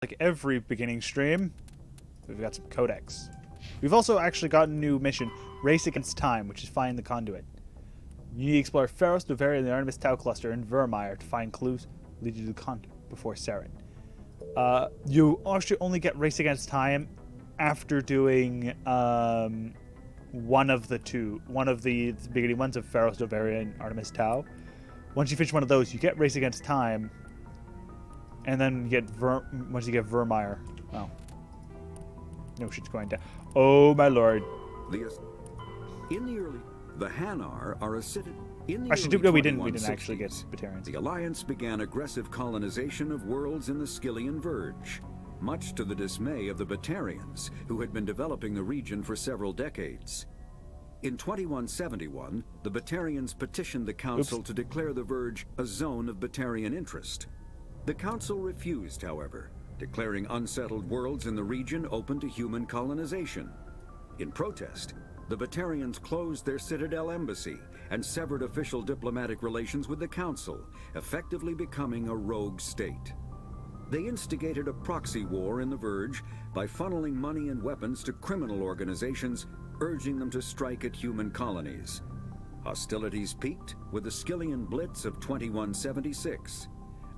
like every beginning stream, we've got some codex. We've also actually got a new mission, Race Against Time, which is find the conduit. You need to explore Pharos, Novaria, and the Artemis Tau cluster in Vermeer to find clues leading to the conduit before Saren. You actually only get Race Against Time after doing one of the beginning ones of Pharos, Novaria, and Artemis Tau. Once you finish one of those, you get Race Against Time, and then you get once you get Vermeer. Oh, no shit's going down. Oh my lord! The Hanar are a city. Actually, no, we didn't actually get Batarians. The Alliance began aggressive colonization of worlds in the Skyllian Verge, much to the dismay of the Batarians, who had been developing the region for several decades. In 2171, the Batarians petitioned the Council to declare the Verge a zone of Batarian interest. The Council refused, however, declaring unsettled worlds in the region open to human colonization. In protest, the Batarians closed their Citadel embassy and severed official diplomatic relations with the Council, effectively becoming a rogue state. They instigated a proxy war in the Verge by funneling money and weapons to criminal organizations, urging them to strike at human colonies. Hostilities peaked with the Skyllian Blitz of 2176,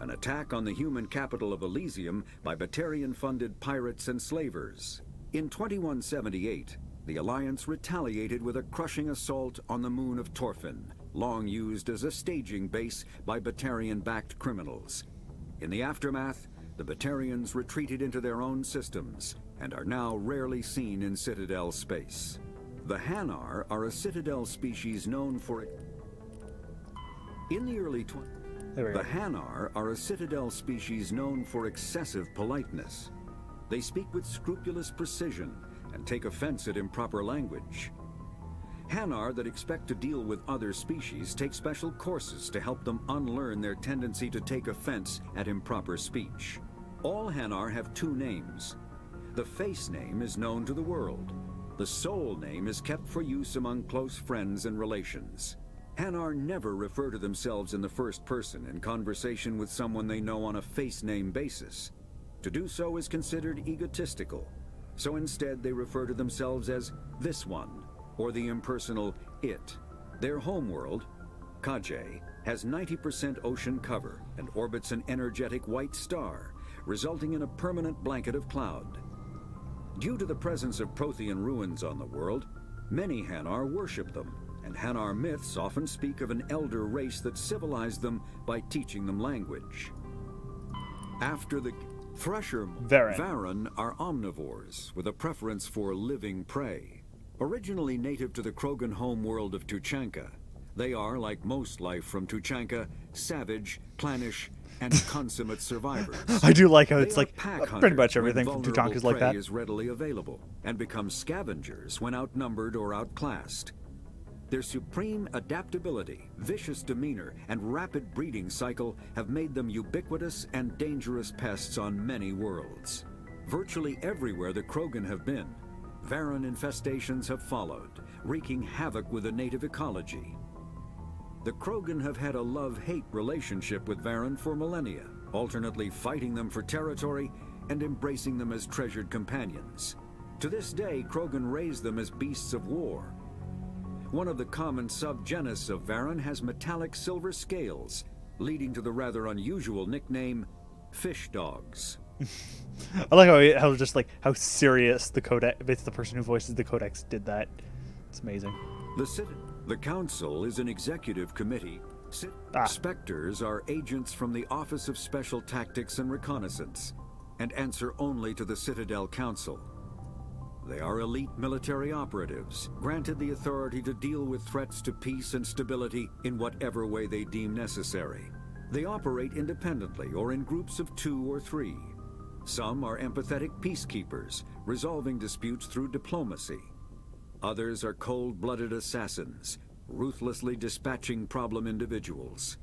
an attack on the human capital of Elysium by Batarian-funded pirates and slavers. In 2178, the Alliance retaliated with a crushing assault on the moon of Torfin, long used as a staging base by Batarian-backed criminals. In the aftermath, the Batarians retreated into their own systems and are now rarely seen in Citadel space. The Hanar are a Citadel species known for it. In the early The Hanar are a Citadel species known for excessive politeness. They speak with scrupulous precision and take offense at improper language. Hanar that expect to deal with other species take special courses to help them unlearn their tendency to take offense at improper speech. All Hanar have two names. The face name is known to the world. The soul name is kept for use among close friends and relations. Hanar never refer to themselves in the first person in conversation with someone they know on a face name basis. To do so is considered egotistical, so instead they refer to themselves as this one, or the impersonal it. Their homeworld, Kajay, has 90% ocean cover and orbits an energetic white star, resulting in a permanent blanket of cloud. Due to the presence of Prothean ruins on the world, many Hanar worship them, and Hanar myths often speak of an elder race that civilized them by teaching them language. After the Varen are omnivores with a preference for living prey. Originally native to the Krogan homeworld of Tuchanka, they are, like most life from Tuchanka, savage, clannish, and consummate survivors. I do like how it's They are like pack pretty much hunters everything when from Tuchanka is like vulnerable prey that. is readily available, and become scavengers when outnumbered or outclassed. Their supreme adaptability, vicious demeanor, and rapid breeding cycle have made them ubiquitous and dangerous pests on many worlds. Virtually everywhere the Krogan have been, Varen infestations have followed, wreaking havoc with the native ecology. The Krogan have had a love-hate relationship with Varen for millennia, alternately fighting them for territory and embracing them as treasured companions. To this day, Krogan raise them as beasts of war. One of the common subgenus of Varen has metallic silver scales, leading to the rather unusual nickname, fish dogs. I like how just like how serious the codex. It's the person who voices the codex did that. It's amazing. The Council is an executive committee. Spectres are agents from the Office of Special Tactics and Reconnaissance, and answer only to the Citadel Council. They are elite military operatives, granted the authority to deal with threats to peace and stability in whatever way they deem necessary. They operate independently or in groups of 2 or 3. Some are empathetic peacekeepers, resolving disputes through diplomacy. Others are cold-blooded assassins, ruthlessly dispatching problem individuals.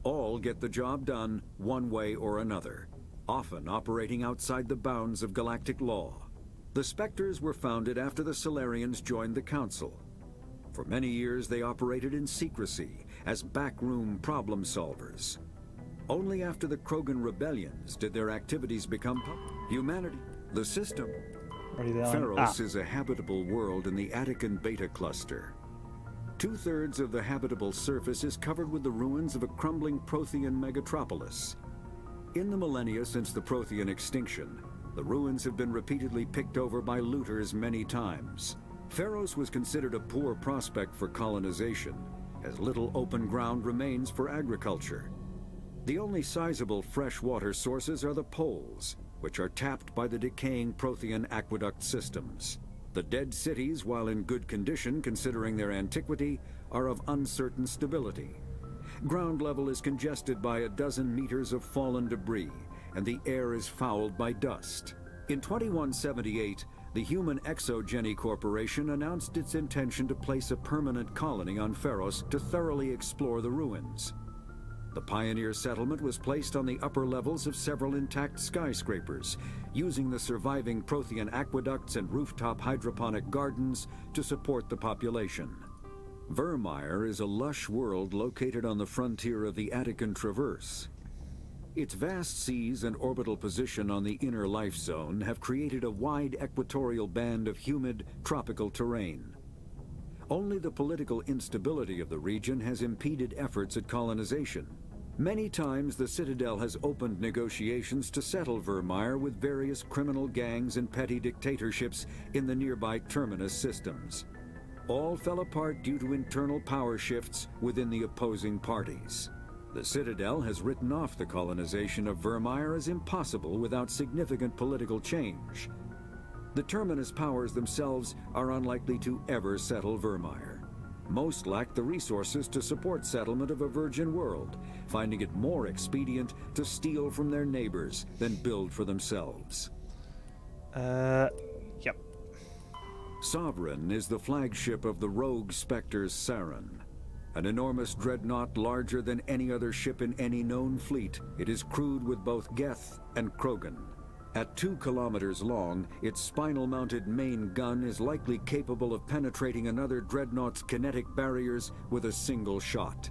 All get the job done one way or another, often operating outside the bounds of galactic law. The Spectres were founded after the Solarians joined the Council. For many years they operated in secrecy as backroom problem solvers. Only after the Krogan rebellions did their activities become public. Humanity, the system. What are they on? Pharos is a habitable world in the Attican Beta Cluster. 2/3 of the habitable surface is covered with the ruins of a crumbling Prothean megatropolis. In the millennia since the Prothean extinction, the ruins have been repeatedly picked over by looters many times. Pharos was considered a poor prospect for colonization, as little open ground remains for agriculture. The only sizable freshwater sources are the poles, which are tapped by the decaying Prothean aqueduct systems. The dead cities, while in good condition considering their antiquity, are of uncertain stability. Ground level is congested by a dozen meters of fallen debris, and the air is fouled by dust. In 2178, the Human Exogeny Corporation announced its intention to place a permanent colony on Pharos to thoroughly explore the ruins. The pioneer settlement was placed on the upper levels of several intact skyscrapers, using the surviving Prothean aqueducts and rooftop hydroponic gardens to support the population. Vermeer is a lush world located on the frontier of the Attican Traverse. Its vast seas and orbital position on the inner life zone have created a wide equatorial band of humid, tropical terrain. Only the political instability of the region has impeded efforts at colonization. Many times the Citadel has opened negotiations to settle Vermeer with various criminal gangs and petty dictatorships in the nearby terminus systems. All fell apart due to internal power shifts within the opposing parties. The Citadel has written off the colonization of Vermeer as impossible without significant political change. The terminus powers themselves are unlikely to ever settle Vermeer. Most lack the resources to support settlement of a virgin world, finding it more expedient to steal from their neighbors than build for themselves. Yep. Sovereign is the flagship of the rogue Spectres Saren. An enormous dreadnought larger than any other ship in any known fleet, it is crewed with both Geth and Krogan. At 2 kilometers long, its spinal-mounted main gun is likely capable of penetrating another dreadnought's kinetic barriers with a single shot.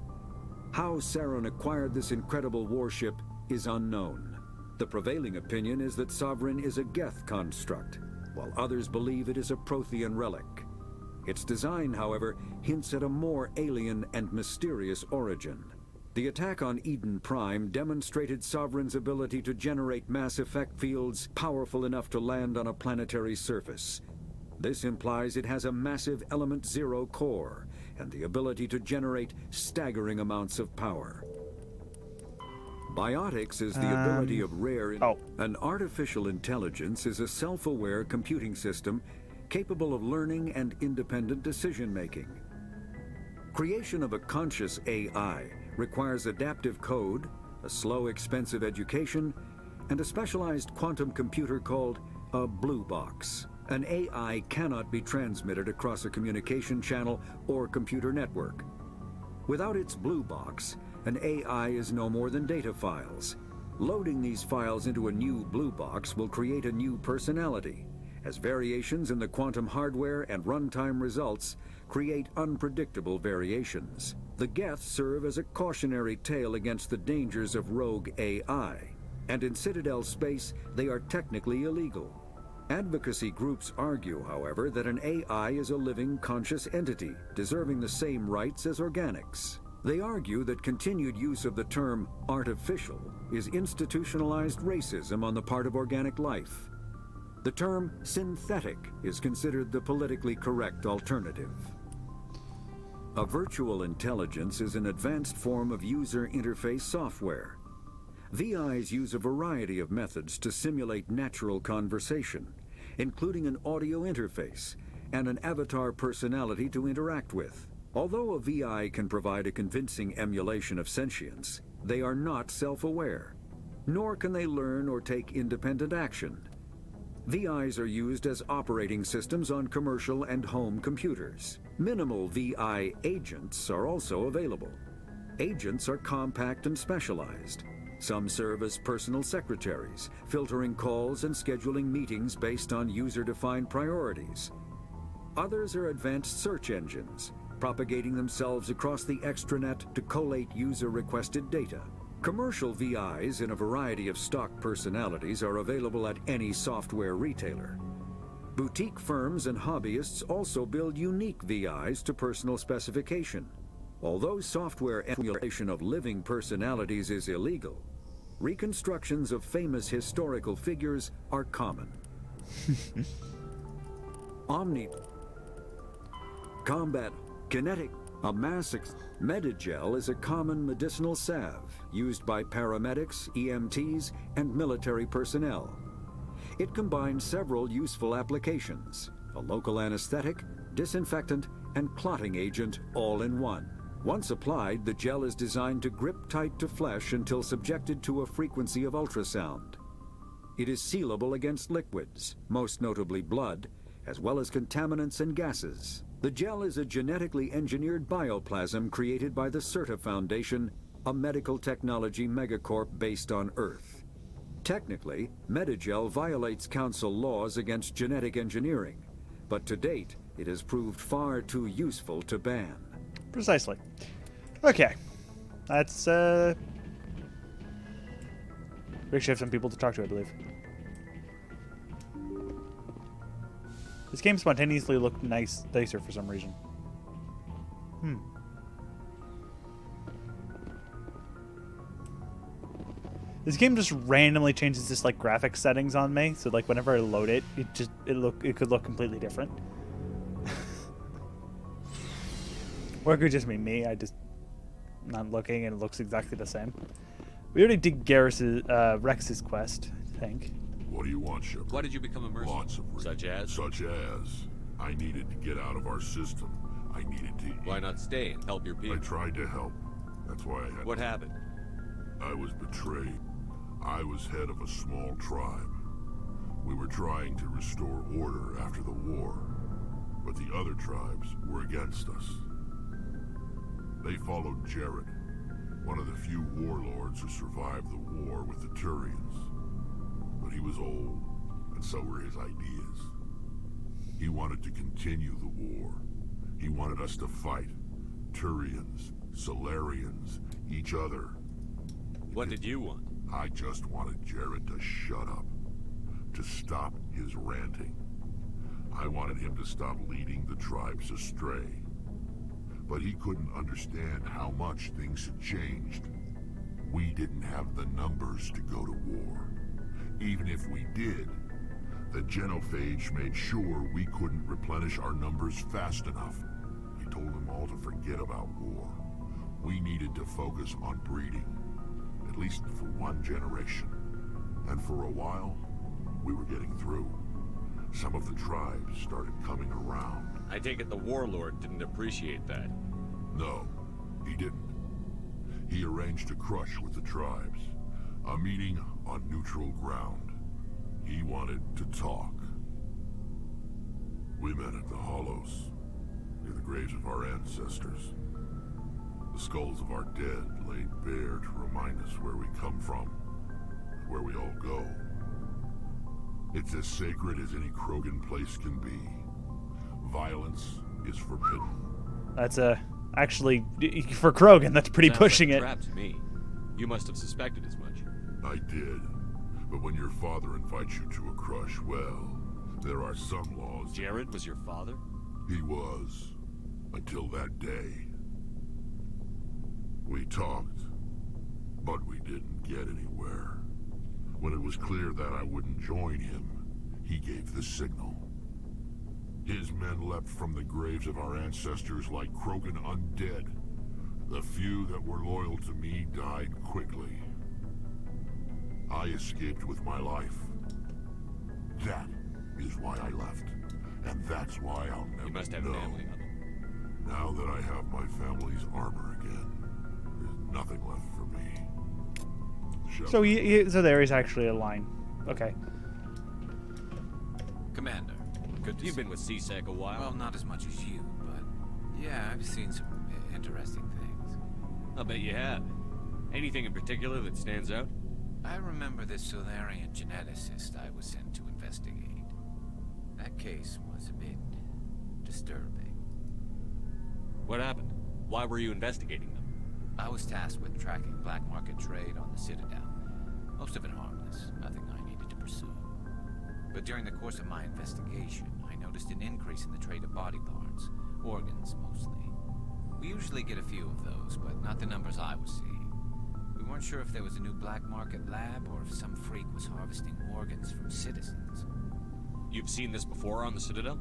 How Saren acquired this incredible warship is unknown. The prevailing opinion is that Sovereign is a Geth construct, while others believe it is a Prothean relic. Its design, however, hints at a more alien and mysterious origin. The attack on Eden Prime demonstrated Sovereign's ability to generate mass effect fields powerful enough to land on a planetary surface. This implies it has a massive Element Zero core and the ability to generate staggering amounts of power. Biotics is the ability of rare... An artificial intelligence is a self-aware computing system capable of learning and independent decision-making. Creation of a conscious AI requires adaptive code, a slow, expensive education, and a specialized quantum computer called a blue box. An AI cannot be transmitted across a communication channel or computer network. Without its blue box, an AI is no more than data files. Loading these files into a new blue box will create a new personality, as variations in the quantum hardware and runtime results create unpredictable variations. The Geth serve as a cautionary tale against the dangers of rogue AI, and in Citadel space, they are technically illegal. Advocacy groups argue, however, that an AI is a living, conscious entity, deserving the same rights as organics. They argue that continued use of the term artificial is institutionalized racism on the part of organic life. The term synthetic is considered the politically correct alternative. A virtual intelligence is an advanced form of user interface software. VIs use a variety of methods to simulate natural conversation, including an audio interface and an avatar personality to interact with. Although a VI can provide a convincing emulation of sentience, they are not self-aware, nor can they learn or take independent action. VIs are used as operating systems on commercial and home computers. Minimal VI agents are also available. Agents are compact and specialized. Some serve as personal secretaries, filtering calls and scheduling meetings based on user-defined priorities. Others are advanced search engines, propagating themselves across the extranet to collate user-requested data. Commercial VIs in a variety of stock personalities are available at any software retailer. Boutique firms and hobbyists also build unique VIs to personal specification. Although software emulation of living personalities is illegal, reconstructions of famous historical figures are common. Omni Combat Kinetic Medigel is a common medicinal salve used by paramedics, EMTs, and military personnel. It combines several useful applications: a local anesthetic, disinfectant, and clotting agent all in one. Once applied, the gel is designed to grip tight to flesh until subjected to a frequency of ultrasound. It is sealable against liquids, most notably blood, as well as contaminants and gases. The gel is a genetically engineered bioplasm created by the CERTA Foundation, a medical technology megacorp based on Earth. Technically, Medigel violates council laws against genetic engineering, but to date, it has proved far too useful to ban. Precisely. Okay. That's, we should have some people to talk to, I believe. This game spontaneously looked nicer for some reason. This game just randomly changes this like graphics settings on me, so like whenever I load it, it could look completely different. Or it could just be me. I just not looking and it looks exactly the same. We already did Rex's quest, I think. What do you want, Shepard? Why did you become a mercenary? Lots of reasons. Such as? I needed to get out of our system. I needed to eat. Why not stay and help your people? I tried to help. That's why I had What happened? I was betrayed. I was head of a small tribe. We were trying to restore order after the war, but the other tribes were against us. They followed Jared, one of the few warlords who survived the war with the Turians. But he was old, and so were his ideas. He wanted to continue the war. He wanted us to fight. Turians, Solarians, each other. What did you want? I just wanted Jared to shut up. To stop his ranting. I wanted him to stop leading the tribes astray. But he couldn't understand how much things had changed. We didn't have the numbers to go to war. Even if we did, the genophage made sure we couldn't replenish our numbers fast enough. He told them all to forget about war. We needed to focus on breeding, at least for one generation. And for a while, we were getting through. Some of the tribes started coming around. I take it the warlord didn't appreciate that. No, he didn't. He arranged a crush with the tribes. A meeting on neutral ground. He wanted to talk. We met at the Hollows, near the graves of our ancestors. The skulls of our dead laid bare to remind us where we come from, and where we all go. It's as sacred as any Krogan place can be. Violence is forbidden. That's actually, for Krogan, that's pretty Sounds pushing like a it. trap to me. You must have suspected as much. I did. But when your father invites you to a crush, well, there are some laws. Jared was your father? He was. Until that day. We talked, but we didn't get anywhere. When it was clear that I wouldn't join him, he gave the signal. His men leapt from the graves of our ancestors like Krogan undead. The few that were loyal to me died quickly. I escaped with my life. That is why I left. And that's why I'll never know. You must have family, Mother. Now that I have my family's armor again, there's nothing left for me. So so there is actually a line. Okay. Commander, good to You've see been with CSEC a while. Well, not as much as you, but yeah, I've seen some interesting things. I'll bet you have. Anything in particular that stands out? I remember this Solarian geneticist I was sent to investigate. That case was a bit disturbing. What happened? Why were you investigating them? I was tasked with tracking black market trade on the Citadel. Most of it harmless, nothing I needed to pursue. But during the course of my investigation, I noticed an increase in the trade of body parts, organs mostly. We usually get a few of those, but not the numbers I was seeing. We weren't sure if there was a new black market lab or if some freak was harvesting organs from citizens. You've seen this before on the Citadel?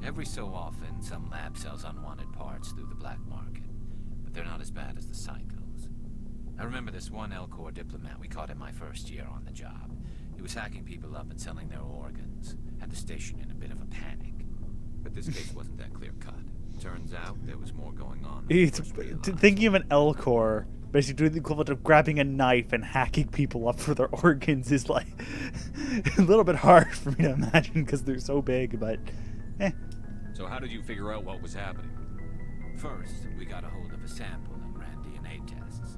Every so often, some lab sells unwanted parts through the black market, but they're not as bad as the psychos. I remember this one L-Corps diplomat we caught in my first year on the job. He was hacking people up and selling their organs, had the station in a bit of a panic. But this case wasn't that clear-cut. Turns out there was more going on than we first realized. Thinking of an L-Corps basically doing the equivalent of grabbing a knife and hacking people up for their organs is like a little bit hard for me to imagine because they're so big, but So how did you figure out what was happening? First, we got a hold of a sample and ran DNA tests.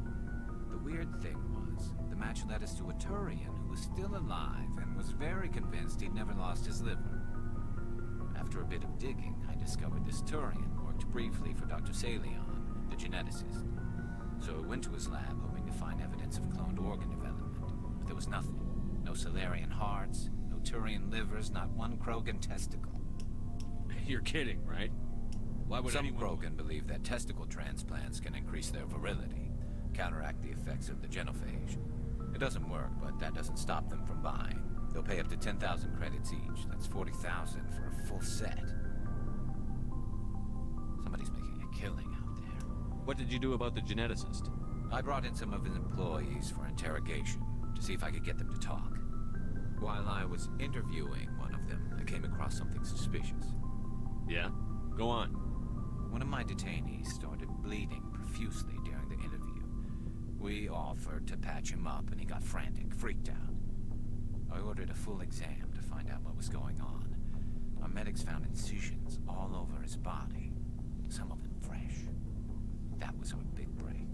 The weird thing was, the match led us to a Turian who was still alive and was very convinced he'd never lost his liver. After a bit of digging, I discovered this Turian worked briefly for Dr. Salion, the geneticist. So I went to his lab hoping to find evidence of cloned organ development, but there was nothing. No Salarian hearts, no Turian livers, not one Krogan testicle. You're kidding, right? Why would Some anyone... Krogan believe that testicle transplants can increase their virility, counteract the effects of the genophage. It doesn't work, but that doesn't stop them from buying. They'll pay up to 10,000 credits each. That's 40,000 for a full set. Somebody's making a killing out there. What did you do about the geneticist? I brought in some of his employees for interrogation to see if I could get them to talk. While I was interviewing one of them, I came across something suspicious. Yeah? Go on. One of my detainees started bleeding profusely during the interview. We offered to patch him up and he got frantic, freaked out. I ordered a full exam to find out what was going on. Our medics found incisions all over his body, some of them fresh. That was our big break.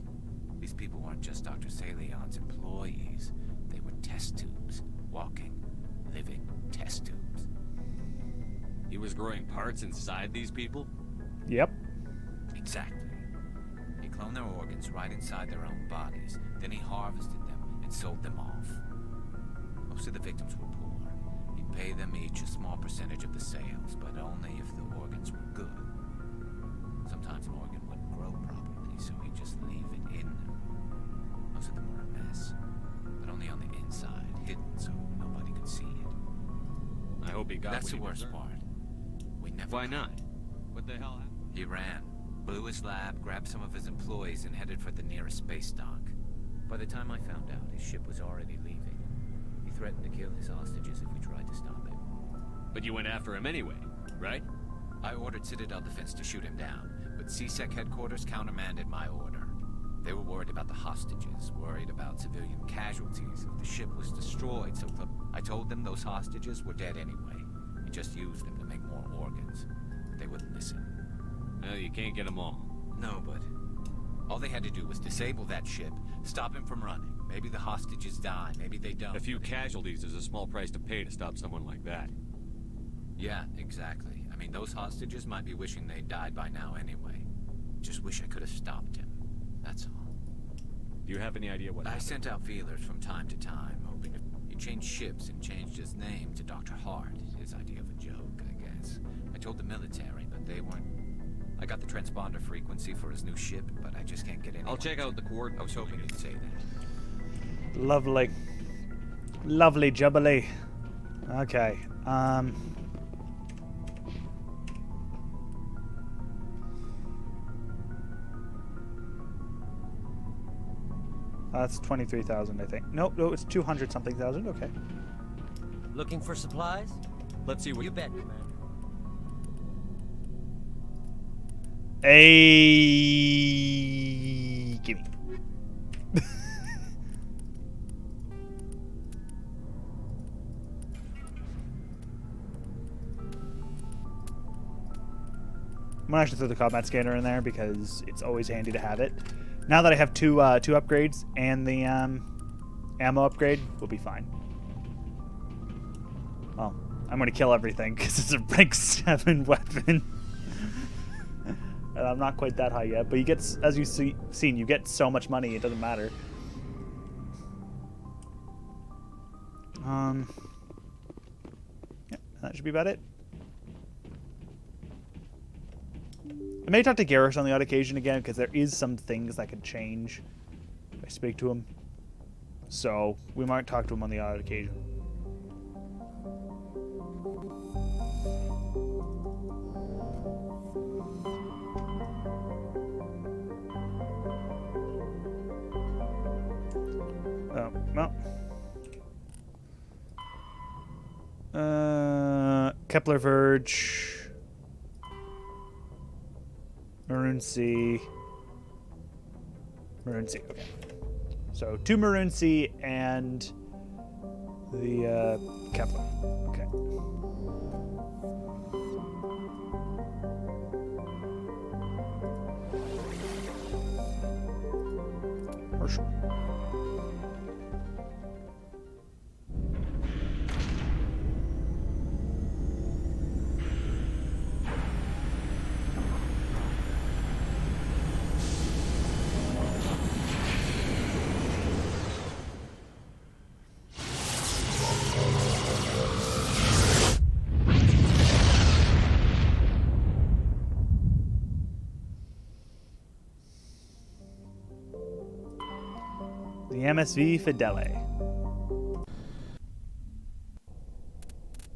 These people weren't just Dr. Salion's employees. They were test tubes, walking, living test tubes. He was growing parts inside these people? yep. Exactly. He cloned their organs right inside their own bodies. Then he harvested them and sold them off. Most of the victims were poor. He'd pay them each a small percentage of the sales, but only if the organs were good. Sometimes an organ wouldn't grow properly, so he'd just leave it in them. Most of them were a mess, but only on the inside, hidden so nobody could see it. I hope he got That's what the he worst deserved. part. We never Why caught not? him. What the hell happened? He ran, blew his lab, grabbed some of his employees, and headed for the nearest space dock. By the time I found out, his ship was already leaving. He threatened to kill his hostages if we tried to stop him. But you went after him anyway, right? I ordered Citadel Defense to shoot him down, but CSEC headquarters countermanded my order. They were worried about the hostages, worried about civilian casualties if the ship was destroyed, so I told them those hostages were dead anyway. We just used them to make more organs. But they wouldn't listen. Well, you can't get them all. No, but all they had to do was disable that ship, stop him from running. Maybe the hostages die, maybe they don't. A few casualties is a small price to pay to stop someone like that. Yeah, exactly. I mean, those hostages might be wishing they'd died by now anyway. Just wish I could have stopped him. That's all. Do you have any idea what I happened? sent out feelers from time to time, hoping he changed ships and changed his name to Dr. Hart. His idea of a joke, I guess. I told the military, but they weren't. I got the transponder frequency for his new ship, but I just can't get any. I'll check out the I coordinates. was hoping you'd say that. Lovely. Lovely jubilee. Okay. That's 23,000, I think. Nope, no, it's 200 something thousand. Okay. Looking for supplies? Let's see what You bet, Commander. Gimme. I'm gonna actually throw the combat scanner in there because it's always handy to have it. Now that I have two upgrades and the ammo upgrade, we'll be fine. Well, I'm gonna kill everything because it's a rank 7 weapon. And I'm not quite that high yet, but you get, as you've seen, you get so much money, it doesn't matter. Yeah, that should be about it. I may talk to Garrus on the odd occasion again, because there is some things that could change if I speak to him. So, we might talk to him on the odd occasion. Oh, well. Kepler Verge. Maroon Sea. Maroon Sea, okay. So 2 Maroon Sea and the Kepler. Okay. Herschel. The MSV Fidele.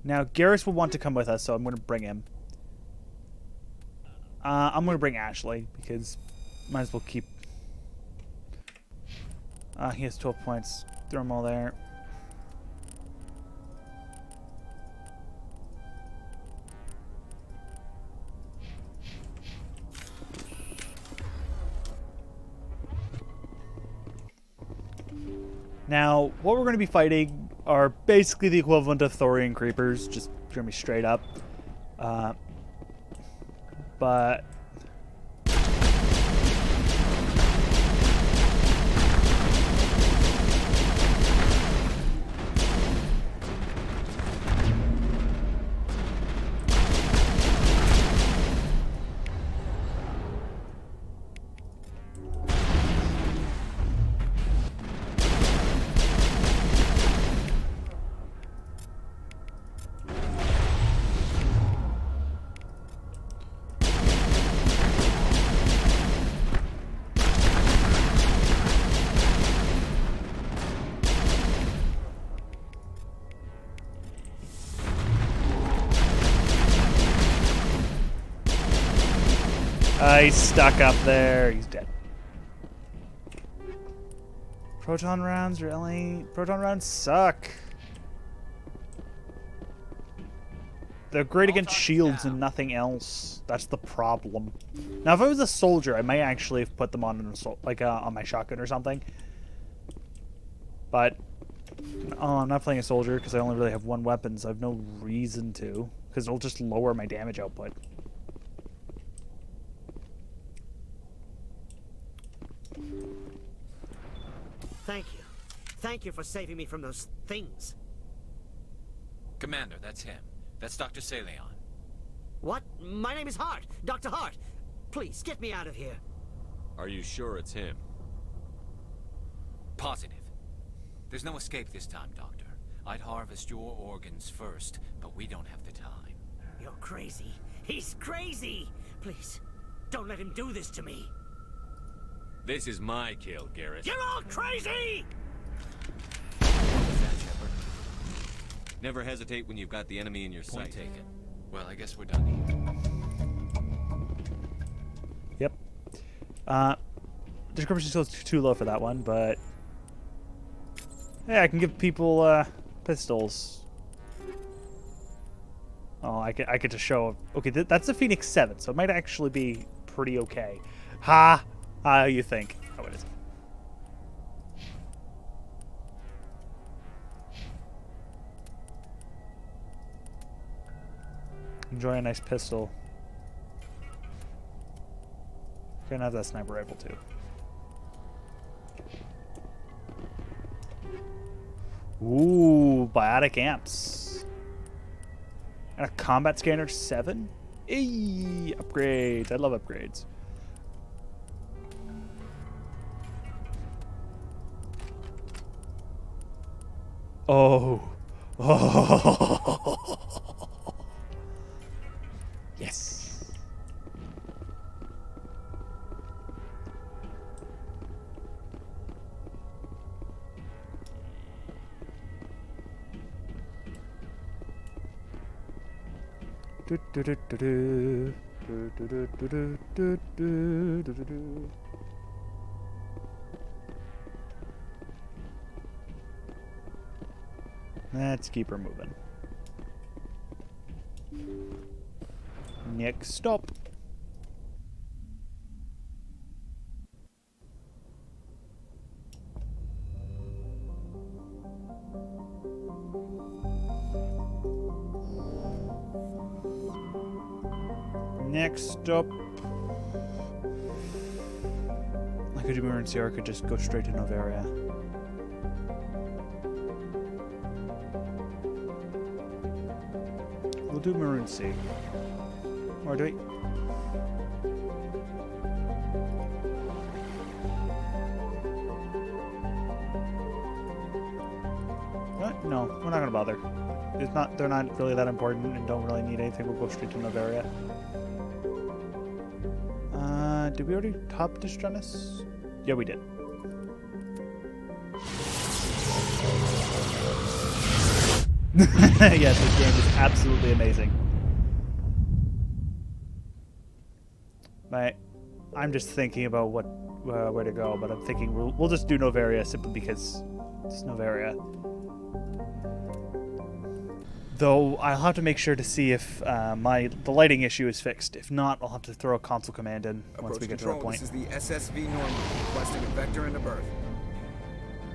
Now, Garrus will want to come with us, so I'm going to bring him. I'm going to bring Ashley, because might as well keep... he has 12 points. Throw them all there. Now, what we're going to be fighting are basically the equivalent of Thorian creepers, just going to be straight up. But... he's stuck up there. He's dead. Proton rounds, really? Proton rounds suck. They're great against shields and nothing else. That's the problem. Now, if I was a soldier, I might actually have put them on an assault, like on my shotgun or something. But I'm not playing a soldier because I only really have one weapon, so I have no reason to, because it'll just lower my damage output. Thank you. Thank you for saving me from those things. Commander, that's him. That's Dr. Saleon. What? My name is Hart. Dr. Hart. Please, get me out of here. Are you sure it's him? Positive. There's no escape this time, Doctor. I'd harvest your organs first, but we don't have the time. You're crazy. He's crazy. Please, don't let him do this to me. This is my kill, Garrus. You're all crazy! What was that, Shepard? Never hesitate when you've got the enemy in your Point sight. taken. Well, I guess we're done here. Yep. Description still too low for that one, but... yeah, I can give people, pistols. Oh, I could just show... okay, that's a Phoenix 7, so it might actually be pretty okay. Ha! How you think? Oh, it is. Enjoy a nice pistol. Gonna have that sniper rifle too. Ooh, biotic amps. And a combat scanner 7? Eee, upgrades. I love upgrades. Oh. Oh. Yes. Do, do, do, do, do. Do, do, do, do, do, do, do, do, do. Let's keep her moving. Next stop. Next stop. I could do emergency or I could just go straight to Novaria. We'll do emergency. Or do we? What? No, we're not gonna bother. It's not. They're not really that important and don't really need anything. We'll go straight to Novaria. Did we already top Distrunus? Yeah, we did. Yes, this game is absolutely amazing. I'm just thinking about where to go, but I'm thinking we'll just do Novaria simply because it's Novaria. Though I'll have to make sure to see if the lighting issue is fixed. If not, I'll have to throw a console command in once we get to that point. This is the SSV Normandy, requesting a vector and a berth.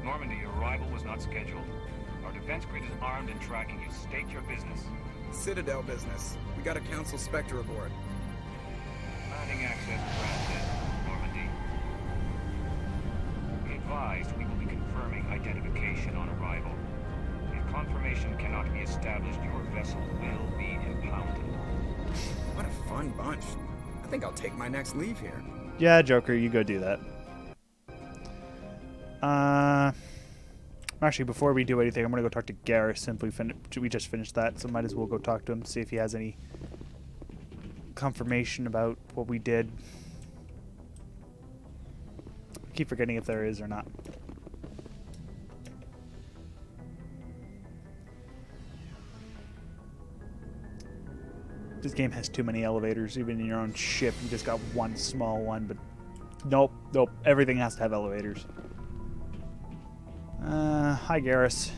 Normandy, your arrival was not scheduled. Our defense grid is armed and tracking you. State your business. Citadel business. We got a Council Spectre aboard. Landing access granted, Normandy. Be advised, we will be confirming identification on arrival. If confirmation cannot be established, your vessel will be impounded. What a fun bunch. I think I'll take my next leave here. Yeah, Joker, you go do that. Actually, before we do anything, I'm gonna go talk to Garrus since we just finished that, so might as well go talk to him, see if he has any confirmation about what we did. I keep forgetting if there is or not. This game has too many elevators. Even in your own ship, you just got one small one, but nope. Everything has to have elevators. Hi, Garrus.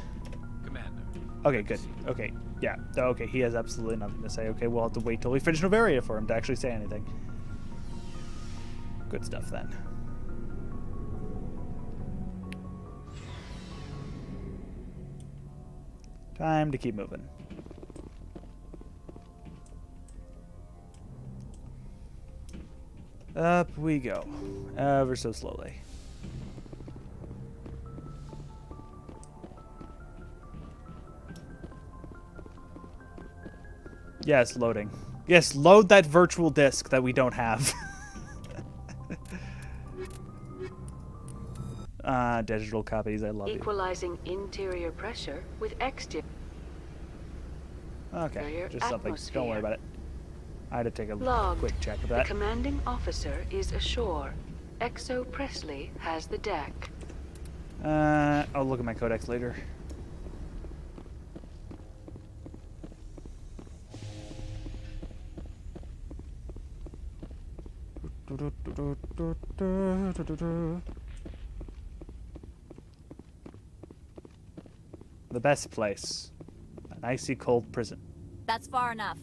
Commander. Okay, good. Okay, yeah. Okay, he has absolutely nothing to say. Okay, we'll have to wait till we finish Novaria for him to actually say anything. Good stuff, then. Time to keep moving. Up we go. Ever so slowly. Yes, loading. Yes, load that virtual disk that we don't have. Digital copies, I love you. Equalizing interior pressure with exterior. Okay, just something. Atmosphere. Don't worry about it. I had to take a Logged. quick check of The that. commanding officer is ashore. Exo Presley has the deck. I'll look at my codex later. The best place. An icy cold prison. That's far enough.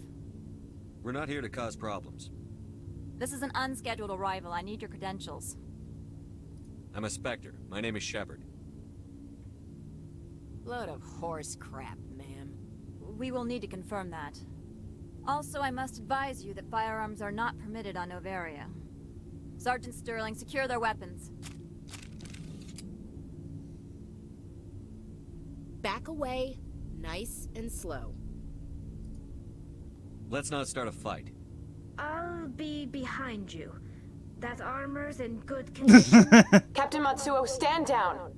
We're not here to cause problems. This is an unscheduled arrival. I need your credentials. I'm a Spectre. My name is Shepard. Load of horse crap, ma'am. We will need to confirm that. Also, I must advise you that firearms are not permitted on Novaria. Sergeant Sterling, secure their weapons. Back away, nice and slow. Let's not start a fight. I'll be behind you. That armor's in good condition. Captain Matsuo, stand down.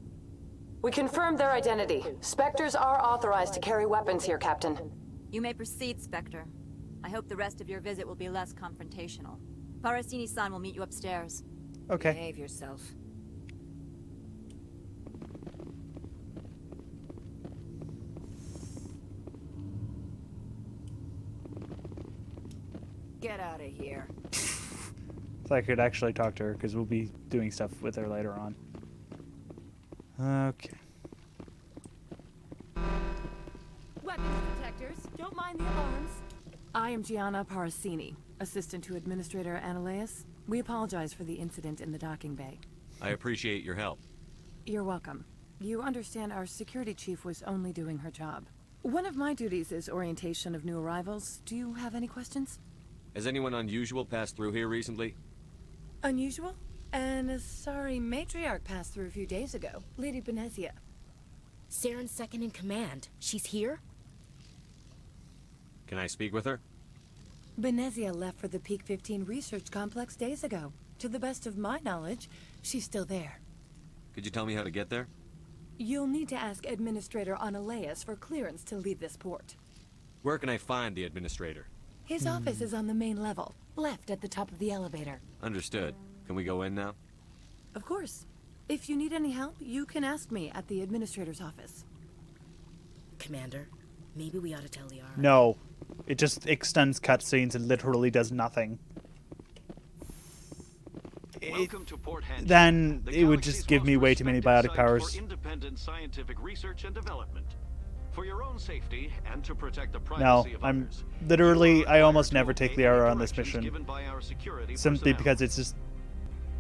We confirmed their identity. Spectres are authorized to carry weapons here, Captain. You may proceed, Spectre. I hope the rest of your visit will be less confrontational. Parasini-san will meet you upstairs. Okay. Behave yourself. Get out of here. So I could actually talk to her, because we'll be doing stuff with her later on. Okay. Weapons detectors. Don't mind the alarms. I am Gianna Parasini, assistant to Administrator Analeas. We apologize for the incident in the docking bay. I appreciate your help. You're welcome. You understand our security chief was only doing her job. One of my duties is orientation of new arrivals. Do you have any questions? Has anyone unusual passed through here recently? Unusual? And a sorry matriarch passed through a few days ago. Lady Benezia. Saren's second in command. She's here? Can I speak with her? Benezia left for the Peak 15 research complex days ago. To the best of my knowledge, she's still there. Could you tell me how to get there? You'll need to ask Administrator Analeas for clearance to leave this port. Where can I find the administrator? His office is on the main level, left at the top of the elevator. Understood. Can we go in now? Of course. If you need any help, you can ask me at the administrator's office. Commander, maybe we ought to tell Liara. No. It just extends cutscenes and literally does nothing. Welcome to Port Hanshin, Then the it would just give me way too many biotic site powers. For independent scientific research and development. For your own safety and to protect the No, privacy of I'm others, literally, I almost never take Liara on this mission. given by our security Simply personnel. because it's just,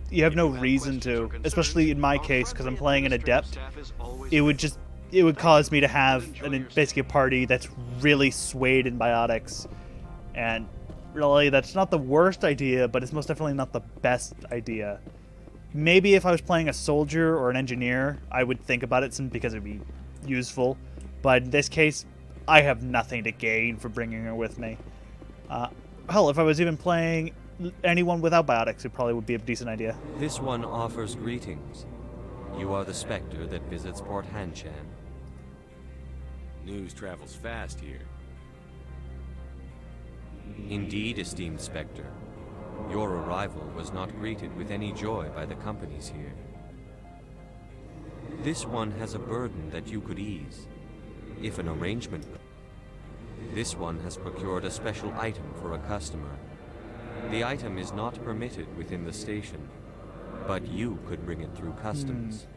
you have no reason to. Especially in my case, because I'm playing an adept. It would cause me to have basically a party that's really swayed in biotics. And really, that's not the worst idea, but it's most definitely not the best idea. Maybe if I was playing a soldier or an engineer, I would think about it because it would be useful. But in this case, I have nothing to gain for bringing her with me. Hell, if I was even playing anyone without biotics, it probably would be a decent idea. This one offers greetings. You are the Spectre that visits Port Hanshan. News travels fast here. Indeed, esteemed Spectre. Your arrival was not greeted with any joy by the companies here. This one has a burden that you could ease, if an arrangement. This one has procured a special item for a customer. The item is not permitted within the station, but you could bring it through customs.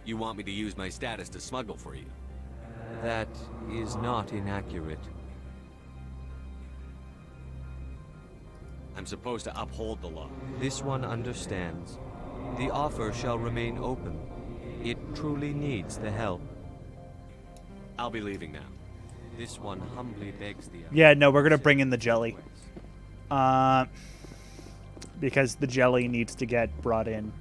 You want me to use my status to smuggle for you? That is not inaccurate. I'm supposed to uphold the law. This one understands. The offer shall remain open. It truly needs the help. I'll be leaving now. This one humbly begs the... Yeah, no, we're gonna bring in the jelly. Because the jelly needs to get brought in.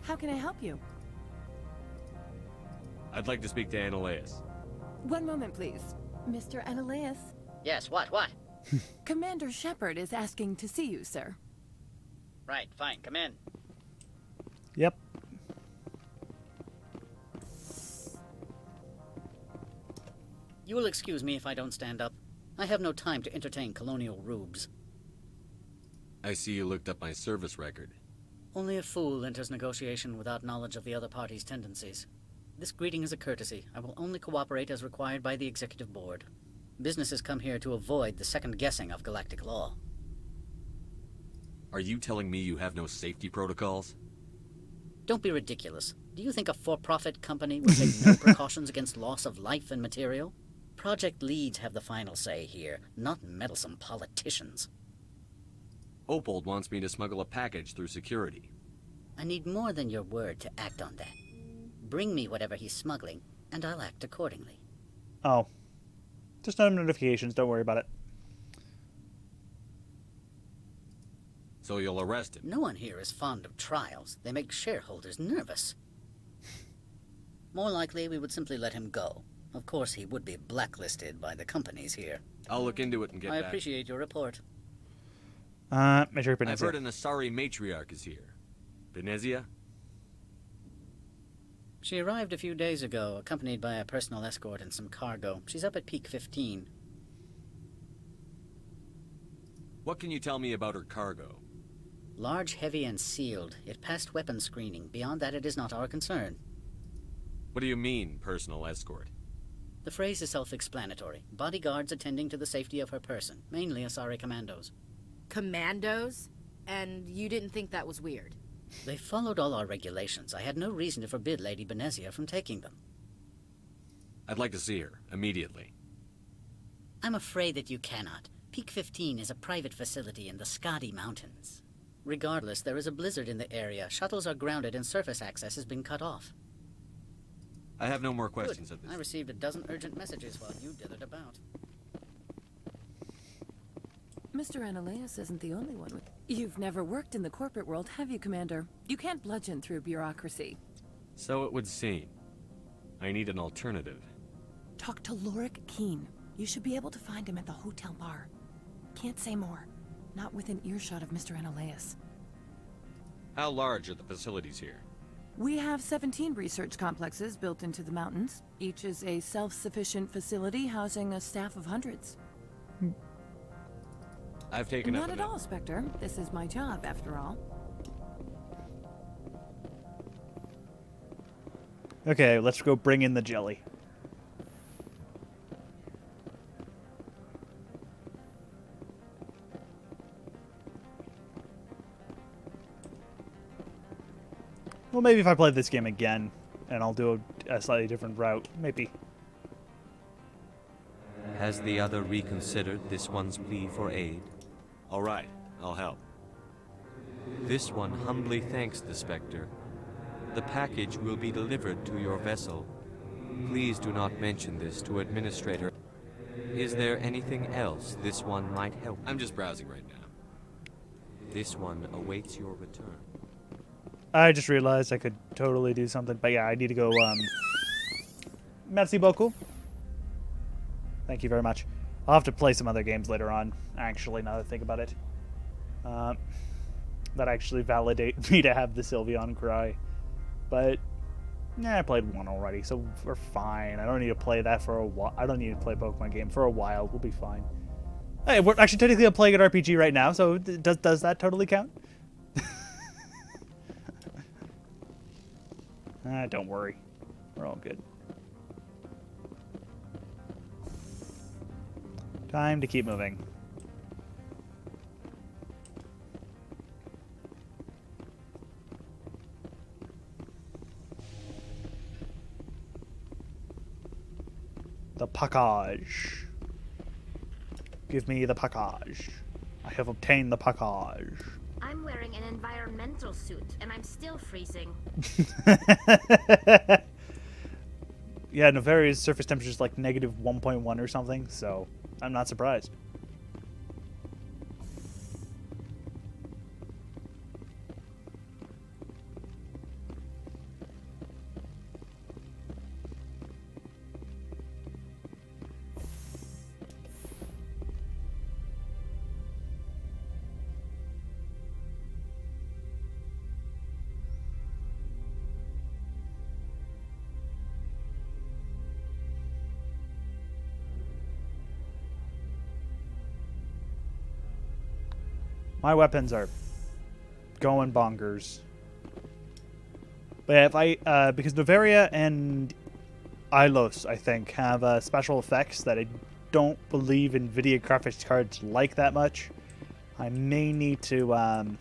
How can I help you? I'd like to speak to Analeas. One moment, please. Mr. Analeas? Yes, what? Commander Shepard is asking to see you, sir. Right, fine, come in. Yep. You will excuse me if I don't stand up. I have no time to entertain colonial rubes. I see you looked up my service record. Only a fool enters negotiation without knowledge of the other party's tendencies. This greeting is a courtesy. I will only cooperate as required by the Executive Board. Business has come here to avoid the second guessing of galactic law. Are you telling me you have no safety protocols? Don't be ridiculous. Do you think a for-profit company will take no precautions against loss of life and material? Project leads have the final say here, not meddlesome politicians. Opold wants me to smuggle a package through security. I need more than your word to act on that. Bring me whatever he's smuggling, and I'll act accordingly. Oh. Just no notifications, don't worry about it. So you'll arrest him? No one here is fond of trials. They make shareholders nervous. More likely, we would simply let him go. Of course, he would be blacklisted by the companies here. I'll look into it and get I back. appreciate your report. Matriarch Benezia. I've heard an Asari matriarch is here. Benezia? She arrived a few days ago, accompanied by a personal escort and some cargo. She's up at Peak 15. What can you tell me about her cargo? Large, heavy, and sealed. It passed weapons screening. Beyond that, it is not our concern. What do you mean, personal escort? The phrase is self-explanatory. Bodyguards attending to the safety of her person, mainly Asari commandos. Commandos? And you didn't think that was weird? They followed all our regulations. I had no reason to forbid Lady Benezia from taking them. I'd like to see her, immediately. I'm afraid that you cannot. Peak 15 is a private facility in the Skadi Mountains. Regardless, there is a blizzard in the area. Shuttles are grounded and surface access has been cut off. I have no more questions Good. at this. I received a dozen urgent messages while you dithered about. Mr. Ananias isn't the only one. You've never worked in the corporate world, have you, Commander? You can't bludgeon through bureaucracy. So it would seem. I need an alternative. Talk to Lorik Keen. You should be able to find him at the hotel bar. Can't say more. Not within earshot of Mr. Ananias. How large are the facilities here? We have 17 research complexes built into the mountains. Each is a self-sufficient facility housing a staff of hundreds. I've taken Not at all, Spectre. This is my job, after all. Okay, let's go bring in the jelly. Well, maybe if I play this game again, and I'll do a slightly different route, maybe. Has the other reconsidered this one's plea for aid? All right, I'll help. This one humbly thanks the Spectre. The package will be delivered to your vessel. Please do not mention this to Administrator. Is there anything else this one might help? I'm just browsing right now. This one awaits your return. I just realized I could totally do something, but yeah, I need to go, merci beaucoup. Thank you very much. I'll have to play some other games later on, actually, now that I think about it. That actually validate me to have the Sylveon cry. But, I played one already, so we're fine. I don't need to play that for a while. I don't need to play a Pokemon game for a while. We'll be fine. Hey, we're actually technically playing an RPG right now, so does that totally count? Don't worry. We're all good. Time to keep moving. The package. Give me the package. I have obtained the package. I'm wearing an environmental suit, and I'm still freezing. Yeah, Novaria's surface temperature is like negative 1.1 or something, so I'm not surprised. My weapons are going bonkers. But yeah, if I, because Novaria and Ilos, I think, have special effects that I don't believe NVIDIA graphics cards like that much. I may need to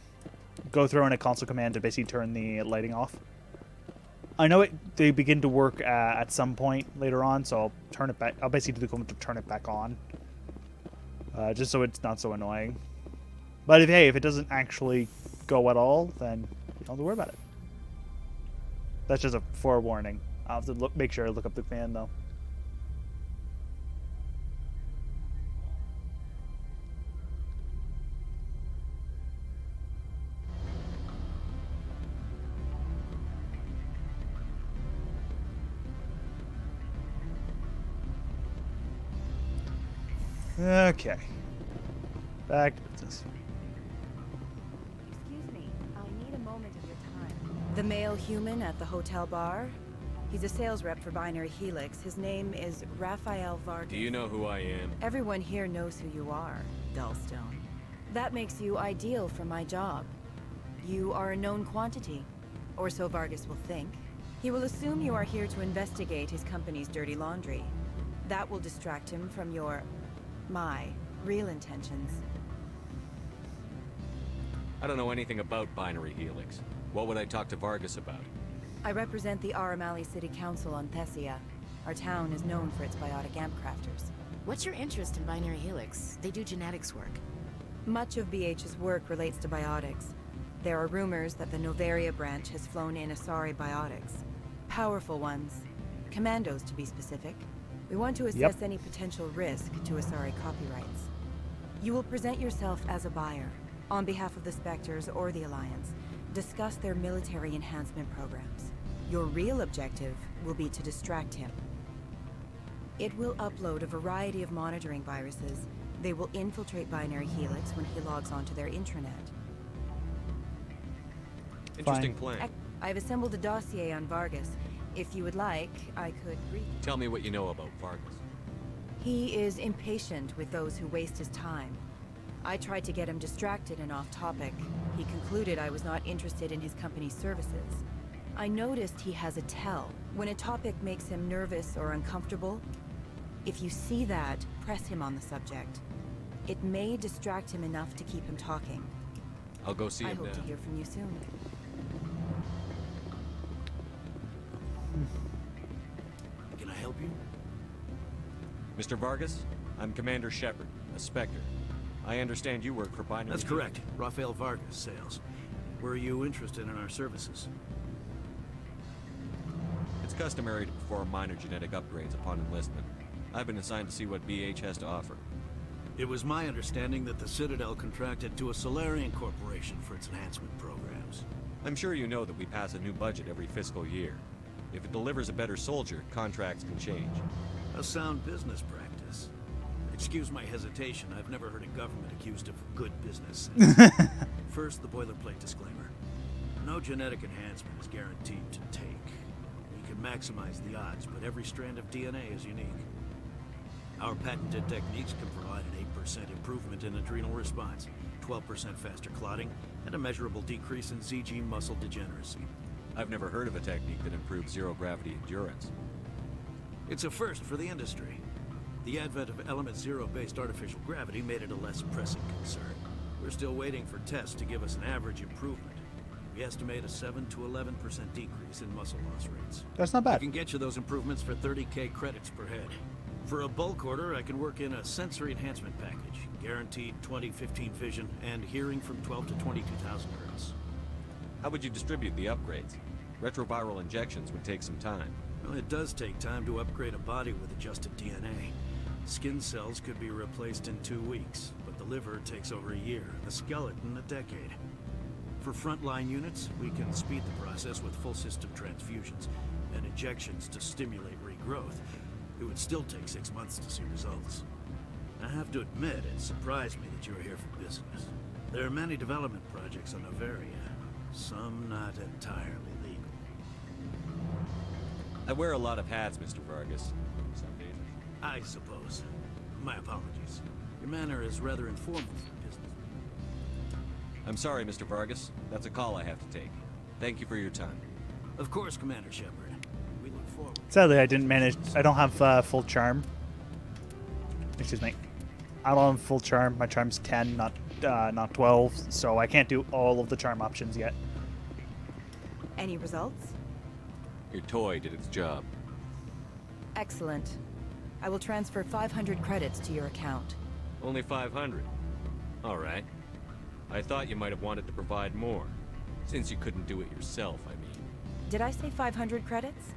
go through in a console command to basically turn the lighting off. I know they begin to work at some point later on, so I'll turn it back. I'll basically do the command to turn it back on, just so it's not so annoying. But if it doesn't actually go at all, then don't have to worry about it. That's just a forewarning. I'll have to make sure I look up the command though. Okay. Back to business. Excuse me, I need a moment of your time. The male human at the hotel bar? He's a sales rep for Binary Helix. His name is Raphael Vargas. Do you know who I am? Everyone here knows who you are, Dullstone. That makes you ideal for my job. You are a known quantity, or so Vargas will think. He will assume you are here to investigate his company's dirty laundry. That will distract him from my real intentions. I don't know anything about Binary Helix. What would I talk to Vargas about? I represent the Aramali City Council on Thessia. Our town is known for its biotic amp crafters. What's your interest in Binary Helix? They do genetics work. Much of BH's work relates to biotics. There are rumors that the Novaria branch has flown in Asari biotics. Powerful ones. Commandos, to be specific. We want to assess any potential risk to Asari copyrights. You will present yourself as a buyer, on behalf of the Spectres or the Alliance. Discuss their military enhancement programs. Your real objective will be to distract him. It will upload a variety of monitoring viruses. They will infiltrate Binary Helix when he logs onto their intranet. Interesting plan. I've assembled a dossier on Vargas. If you would like, I could brief you. Tell me what you know about Vargas. He is impatient with those who waste his time. I tried to get him distracted and off topic. He concluded I was not interested in his company's services. I noticed he has a tell. When a topic makes him nervous or uncomfortable, if you see that, press him on the subject. It may distract him enough to keep him talking. I'll go see him I hope now. to hear from you soon. Can I help you? Mr. Vargas, I'm Commander Shepard, a Spectre. I understand you work for Binary. That's correct. Raphael Vargas, sales. Were you interested in our services? It's customary to perform minor genetic upgrades upon enlistment. I've been assigned to see what BH has to offer. It was my understanding that the Citadel contracted to a Solarian corporation for its enhancement programs. I'm sure you know that we pass a new budget every fiscal year. If it delivers a better soldier, contracts can change. A sound business practice. Excuse my hesitation, I've never heard a government accused of good business. First, the boilerplate disclaimer. No genetic enhancement is guaranteed to take. We can maximize the odds, but every strand of DNA is unique. Our patented techniques can provide an 8% improvement in adrenal response, 12% faster clotting, and a measurable decrease in ZG muscle degeneracy. I've never heard of a technique that improves zero-gravity endurance. It's a first for the industry. The advent of Element Zero-based artificial gravity made it a less pressing concern. We're still waiting for tests to give us an average improvement. We estimate a 7 to 11% decrease in muscle loss rates. That's not bad. I can get you those improvements for 30k credits per head. For a bulk order, I can work in a sensory enhancement package, guaranteed 20/15 vision, and hearing from 12 to 22,000 hertz. How would you distribute the upgrades? Retroviral injections would take some time. Well, it does take time to upgrade a body with adjusted DNA. Skin cells could be replaced in 2 weeks, but the liver takes over a year, and the skeleton a decade. For frontline units, we can speed the process with full system transfusions and injections to stimulate regrowth. It would still take 6 months to see results. I have to admit, it surprised me that you were here for business. There are many development projects on Novaria, some not entirely legal. I wear a lot of hats, Mr. Vargas. Some days I suppose. My apologies. Your manner is rather informal for business. I'm sorry, Mr. Vargas. That's a call I have to take. Thank you for your time. Of course, Commander Shepard. We look forward. Sadly, I didn't manage. I don't have full charm. Excuse me. I don't have full charm. My charm's 10, not 12, so I can't do all of the charm options yet. Any results? Your toy did its job. Excellent. I will transfer 500 credits to your account. Only 500. All right. I thought you might have wanted to provide more. Since you couldn't do it yourself, I mean. Did I say 500 credits?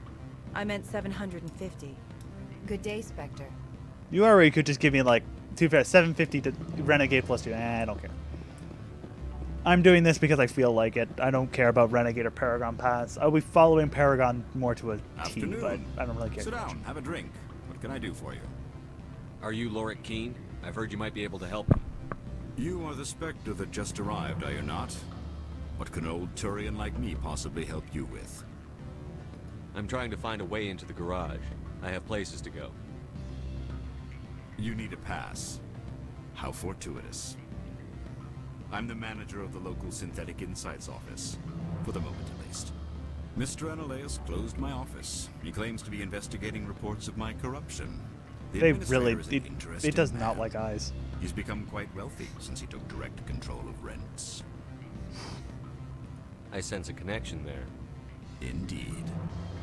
I meant 750. Good day, Spectre. You already could just give me like 750 to Renegade plus 2. I don't care. I'm doing this because I feel like it. I don't care about Renegade or Paragon Pass. I'll be following Paragon more to a T, but I don't really care. Sit down, have a drink. What can I do for you? Are you Lorik Keene? I've heard you might be able to help. You are the Spectre that just arrived, are you not? What can an old Turian like me possibly help you with? I'm trying to find a way into the garage. I have places to go. You need a pass. How fortuitous. I'm the manager of the local Synthetic Insights office. For the moment, at least. Mr. Analaeus closed my office. He claims to be investigating reports of my corruption. They really... It does not like eyes. He's become quite wealthy since he took direct control of rents. I sense a connection there. Indeed.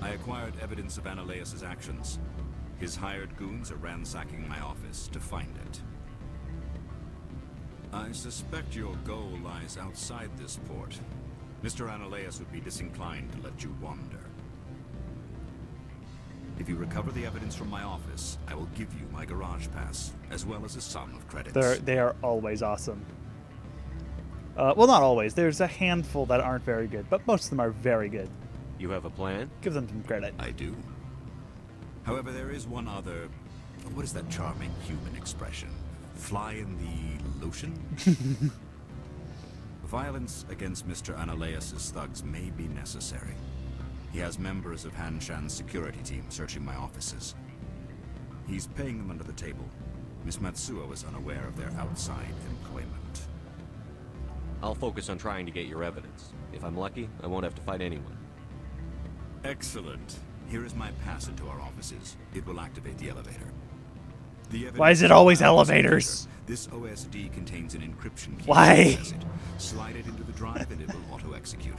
I acquired evidence of Analaeus' actions. His hired goons are ransacking my office to find it. I suspect your goal lies outside this port. Mr. Analaeus would be disinclined to let you wander. If you recover the evidence from my office, I will give you my garage pass, as well as a sum of credits. They are always awesome. Well, not always. There's a handful that aren't very good, but most of them are very good. You have a plan? Give them some credit. I do. However, there is one other... What is that charming human expression? Fly in the lotion? Violence against Mr. Analaeus' thugs may be necessary. He has members of Han Shan's security team searching my offices. He's paying them under the table. Miss Matsuo is unaware of their outside employment. I'll focus on trying to get your evidence. If I'm lucky, I won't have to fight anyone. Excellent. Here is my pass into our offices. It will activate the elevator. Why is it always elevators? This OSD contains an encryption key. Why? Slide it into the drive and it will auto-execute.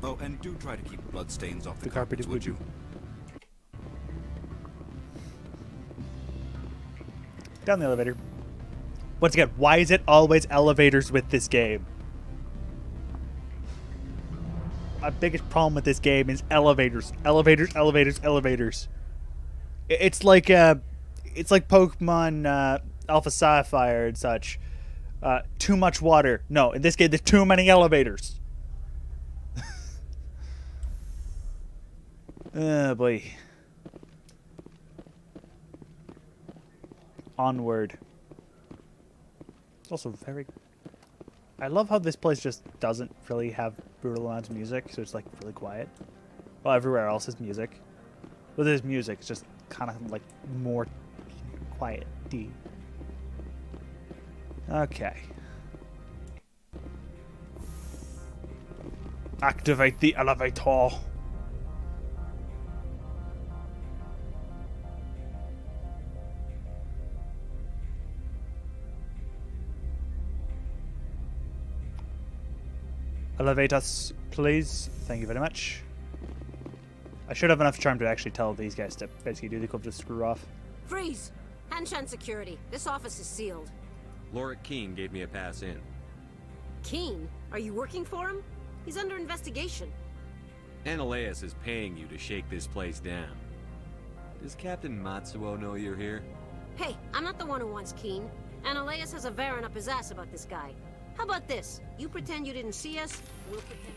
Oh, and do try to keep bloodstains off the carpets, would you? Down the elevator. Once again, why is it always elevators with this game? My biggest problem with this game is elevators. Elevators, elevators, elevators. It's like Pokemon Alpha Sapphire and such. Too much water. No, in this game, there's too many elevators. Oh, boy. Onward. It's also very... I love how this place just doesn't really have brutal amounts of music, so it's like really quiet. Well, everywhere else is music. Well, there's music, it's just kind of like more quiet. Okay. Activate the elevator. Elevate us, please. Thank you very much. I should have enough charm to actually tell these guys to basically do the club to screw off. Freeze! Hanshan security. This office is sealed. Lorik Keene gave me a pass in. Keene? Are you working for him? He's under investigation. Analaeus is paying you to shake this place down. Does Captain Matsuo know you're here? Hey, I'm not the one who wants Keene. Analaeus has a Varen up his ass about this guy. How about this? You pretend you didn't see us, we'll pretend...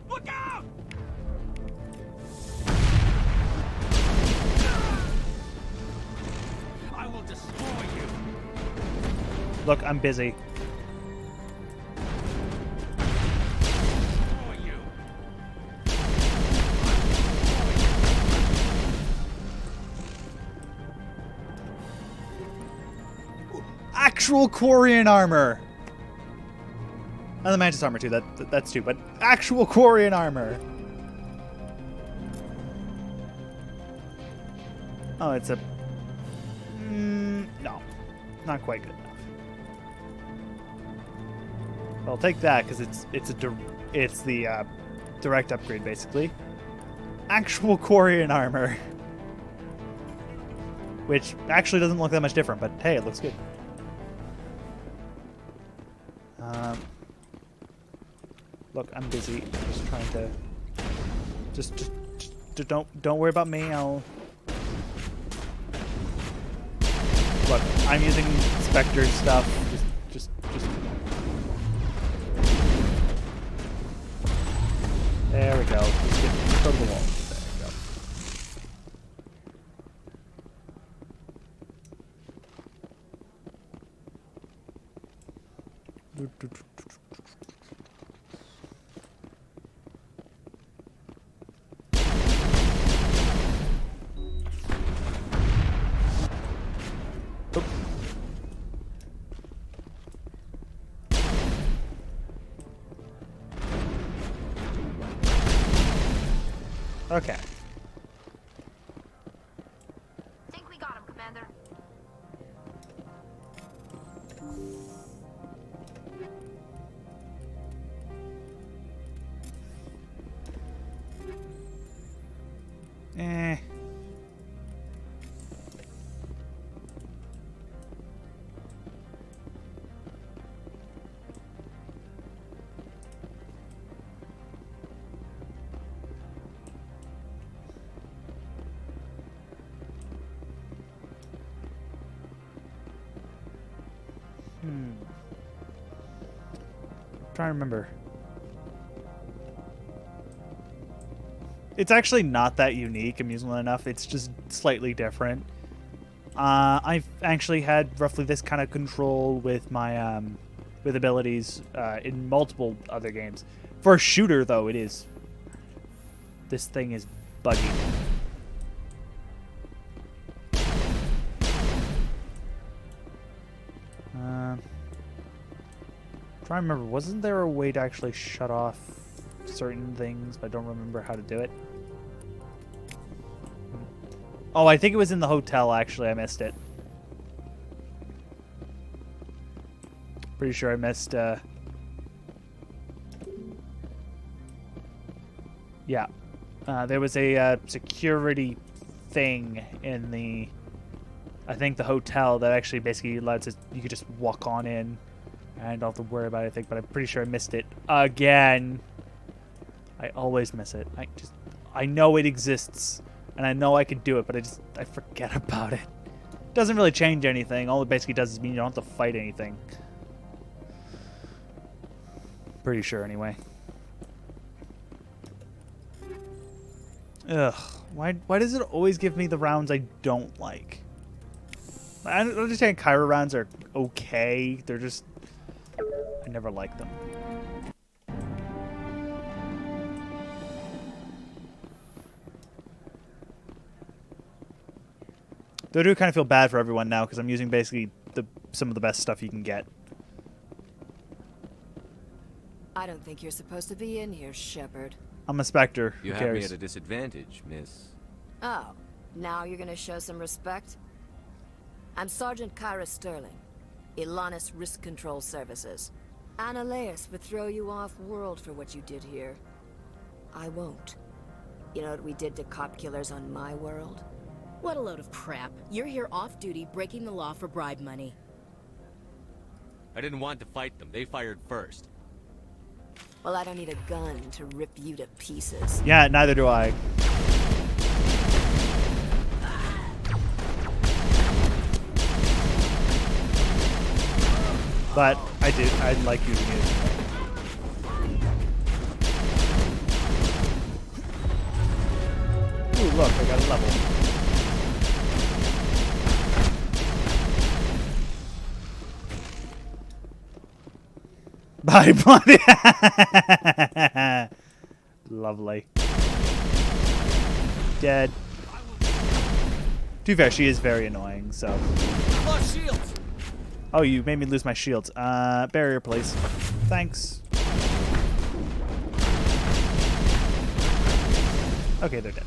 Look out! I will destroy you. Look, I'm busy. Destroy you. Actual Quarian armor. And the Mantis armor too. That's too. But actual Quarian armor. Oh, it's a. No, not quite good enough. I'll take that because it's the direct upgrade basically. Actual Quarian armor, which actually doesn't look that much different, but hey, it looks good. Look, I'm busy. Just trying to. Just don't worry about me. I'll. Look, I'm using Spectre stuff. Just. There we go. Just go to the wall. There we Okay. Think we got him, Commander. Eh. Trying to remember. It's actually not that unique, amusingly enough. It's just slightly different. I've actually had roughly this kind of control with my with abilities in multiple other games. For a shooter, though, it is. This thing is buggy. Trying to remember, wasn't there a way to actually shut off certain things, but I don't remember how to do it? Oh, I think it was in the hotel, actually. I missed it. Pretty sure I missed, yeah. There was a security thing in the, I think, the hotel that actually basically lets us, you could just walk on in and don't have to worry about anything, but I'm pretty sure I missed it again. I always miss it. I know it exists, and I know I could do it, but I forget about it. It doesn't really change anything. All it basically does is mean you don't have to fight anything. Pretty sure, anyway. Ugh. Why does it always give me the rounds I don't like? I understand Kyra rounds are okay. They're just... I never liked them. Though I do kind of feel bad for everyone now because I'm using basically some of the best stuff you can get. I don't think you're supposed to be in here, Shepard. I'm a Spectre. You have me at a disadvantage, miss. Oh, now you're gonna show some respect? I'm Sergeant Kyra Sterling, Ilanis Risk Control Services. Analeas would throw you off-world for what you did here. I won't. You know what we did to cop killers on my world? What a load of crap. You're here off-duty, breaking the law for bribe money. I didn't want to fight them. They fired first. Well, I don't need a gun to rip you to pieces. Yeah, neither do I. But I like using it. Ooh, look, I got a level. Bye, buddy. Lovely. Dead. To be fair, she is very annoying, so. Lost shields. Oh, you made me lose my shields. Barrier, please. Thanks. Okay, they're dead.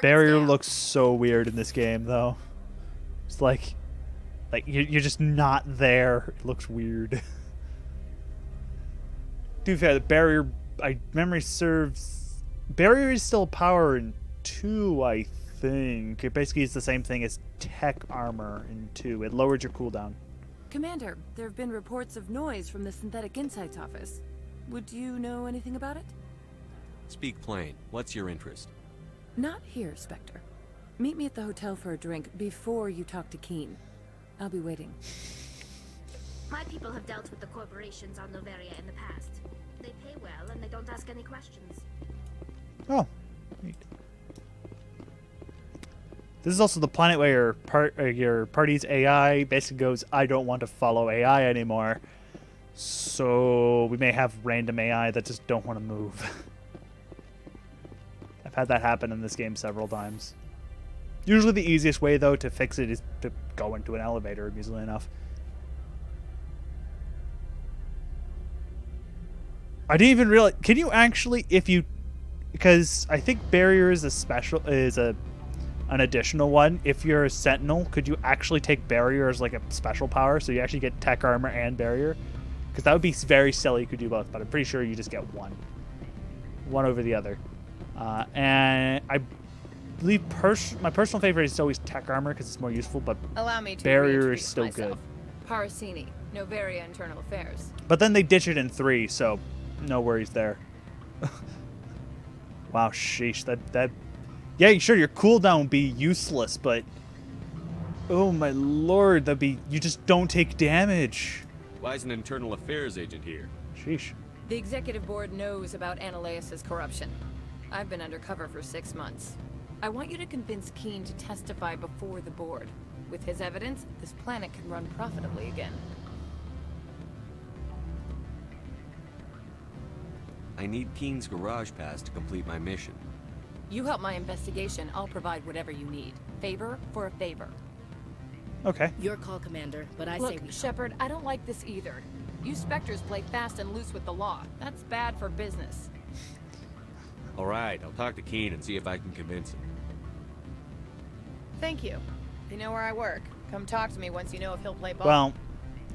Barrier looks so weird in this game, though. It's like you're just not there. It looks weird. To be fair, the barrier, memory serves. Barrier is still power in 2, I think. It basically is the same thing as tech armor in 2. It lowers your cooldown. Commander, there have been reports of noise from the Synthetic Insights office. Would you know anything about it? Speak plain. What's your interest? Not here, Spectre. Meet me at the hotel for a drink before you talk to Keen. I'll be waiting. My people have dealt with the corporations on Noveria in the past. They pay well and they don't ask any questions. Oh, neat. This is also the planet where your party's AI basically goes, I don't want to follow AI anymore. So we may have random AI that just don't want to move. I've had that happen in this game several times. Usually the easiest way, though, to fix it is to go into an elevator, amusingly enough. I didn't even realize... Can you actually, if you... Because I think Barrier is an additional one. If you're a Sentinel, could you actually take Barrier as like a special power, so you actually get Tech Armor and Barrier? Because that would be very silly. You could do both, but I'm pretty sure you just get one. One over the other. And I believe my personal favorite is always Tech Armor because it's more useful, but Allow me to Barrier is still myself. good. Parasini, Novaria Internal Affairs. But then they ditch it in 3, so no worries there. Wow, sheesh. That yeah, sure, your cooldown would be useless, but oh my lord, you just don't take damage. Why is an internal affairs agent here? Sheesh. The executive board knows about Analaeus' corruption. I've been undercover for 6 months. I want you to convince Keen to testify before the board. With his evidence, this planet can run profitably again. I need Keen's garage pass to complete my mission. You help my investigation, I'll provide whatever you need. Favor for a favor. Okay. Your call, Commander, but I say Look, we... Shepard, I don't like this either. You Spectres play fast and loose with the law. That's bad for business. All right, I'll talk to Keen and see if I can convince him. Thank you. You know where I work. Come talk to me once you know if he'll play ball.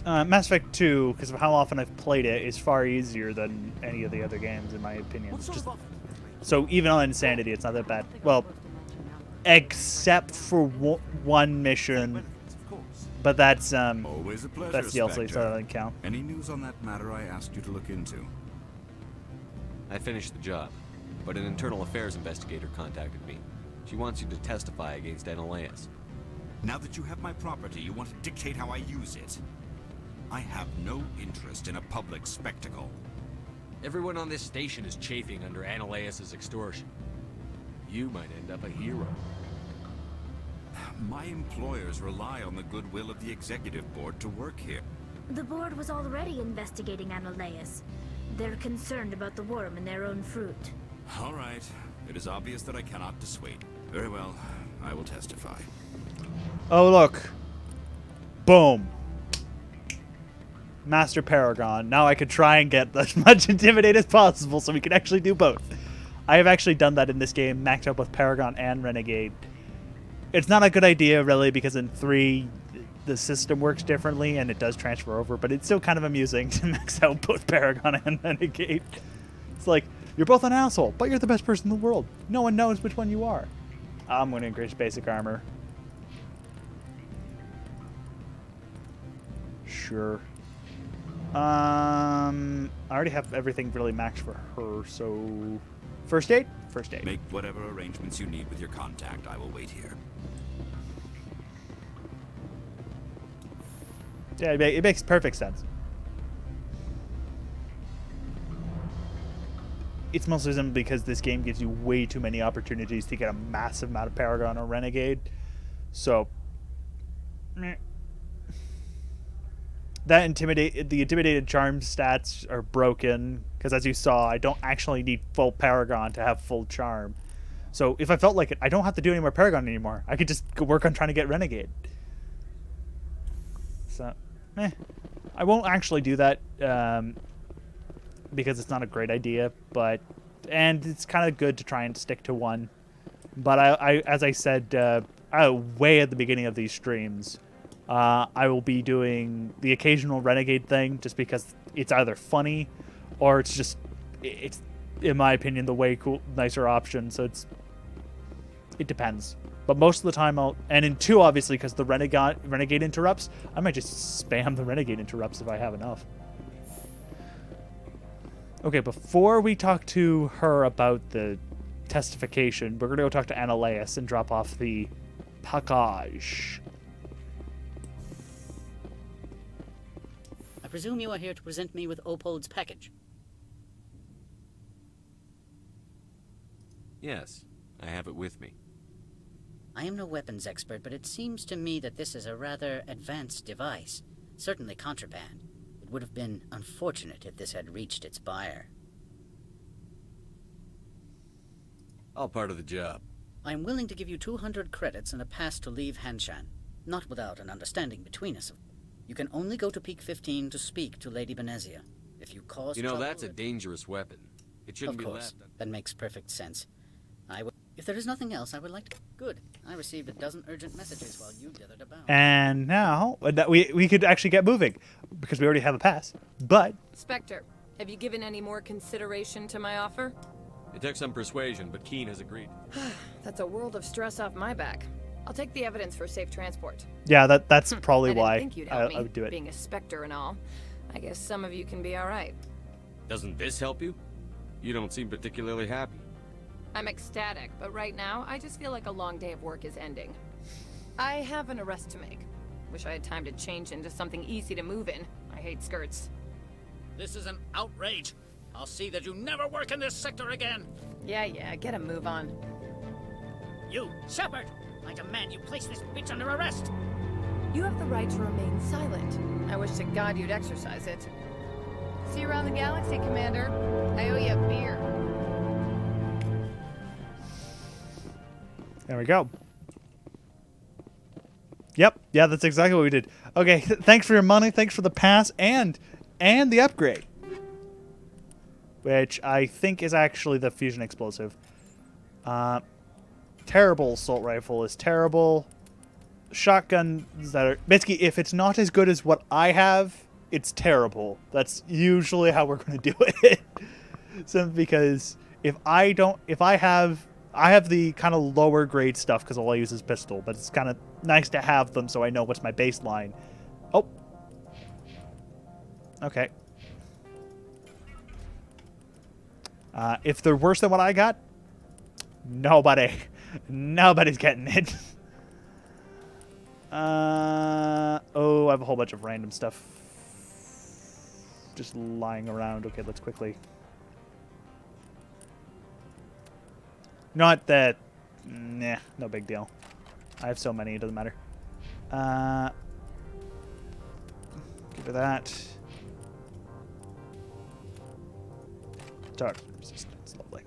Well, Mass Effect 2, because of how often I've played it, is far easier than any of the other games, in my opinion. So even on Insanity, it's not that bad. Well, except for one mission, but that's Always a pleasure, that's DLC, Spectre. so that doesn't count. Any news on that matter I asked you to look into? I finished the job, but an internal affairs investigator contacted me. She wants you to testify against Analaeus. Now that you have my property, you want to dictate how I use it. I have no interest in a public spectacle. Everyone on this station is chafing under Analaeus' extortion. You might end up a hero. My employers rely on the goodwill of the executive board to work here. The board was already investigating Analaeus. They're concerned about the worm in their own fruit. All right. It is obvious that I cannot dissuade. Very well. I will testify. Oh, look. Boom. Master Paragon. Now I could try and get as much Intimidate as possible so we can actually do both. I have actually done that in this game, maxed up with Paragon and Renegade. It's not a good idea, really, because in 3, the system works differently and it does transfer over, but it's still kind of amusing to max out both Paragon and Renegade. It's like, you're both an asshole, but you're the best person in the world. No one knows which one you are. I'm going to increase basic armor. Sure. I already have everything really maxed for her, so... First aid? First aid. Make whatever arrangements you need with your contact. I will wait here. Yeah, it makes perfect sense. It's mostly simply because this game gives you way too many opportunities to get a massive amount of Paragon or Renegade. So... meh. The intimidated charm stats are broken because, as you saw, I don't actually need full Paragon to have full charm. So if I felt like it, I don't have to do any more Paragon anymore. I could just go work on trying to get Renegade. So, I won't actually do that because it's not a great idea. And it's kind of good to try and stick to one. But I as I said way at the beginning of these streams. I will be doing the occasional Renegade thing just because it's either funny or it's in my opinion, the way nicer option. So it depends. But most of the time and in 2, obviously, because the Renegade interrupts, I might just spam the Renegade interrupts if I have enough. Okay, before we talk to her about the testification, we're going to go talk to Analaeus and drop off the package. I presume you are here to present me with Opold's package. Yes, I have it with me. I am no weapons expert, but it seems to me that this is a rather advanced device. Certainly contraband. It would have been unfortunate if this had reached its buyer. All part of the job. I am willing to give you 200 credits and a pass to leave Hanshan. Not without an understanding between us. You can only go to Peak 15 to speak to Lady Benezia. If you cause trouble... that's a dangerous weapon. It shouldn't Of be course. left. That makes perfect sense. If there is nothing else, I would like to... Good. I received a dozen urgent messages while you dithered about. And now we could actually get moving because we already have a pass. But Spectre, have you given any more consideration to my offer? It took some persuasion, but Keen has agreed. That's a world of stress off my back. I'll take the evidence for safe transport. yeah, that's probably I didn't why think you'd help me, I would do it. being a Spectre and all. I guess some of you can be all right. Doesn't this help you? You don't seem particularly happy. I'm ecstatic, but right now, I just feel like a long day of work is ending. I have an arrest to make. Wish I had time to change into something easy to move in. I hate skirts. This is an outrage. I'll see that you never work in this sector again. Yeah, get a move on. You, Shepard! I demand you place this bitch under arrest! You have the right to remain silent. I wish to God you'd exercise it. See you around the galaxy, Commander. I owe you a beer. There we go. Yep, yeah, that's exactly what we did. Okay, thanks for your money, thanks for the pass, and the upgrade. Which I think is actually the fusion explosive. Terrible assault rifle is terrible. Shotguns that are... Basically, if it's not as good as what I have, it's terrible. That's usually how we're going to do it. Simply because if I have the kind of lower grade stuff because all I use is pistol, but it's kind of nice to have them so I know what's my baseline. Oh. Okay. If they're worse than what I got, nobody's getting it. Oh, I have a whole bunch of random stuff just lying around. Okay, let's quickly... Not that... Nah, no big deal. I have so many, it doesn't matter. Give her that. Dark resistance, lovely.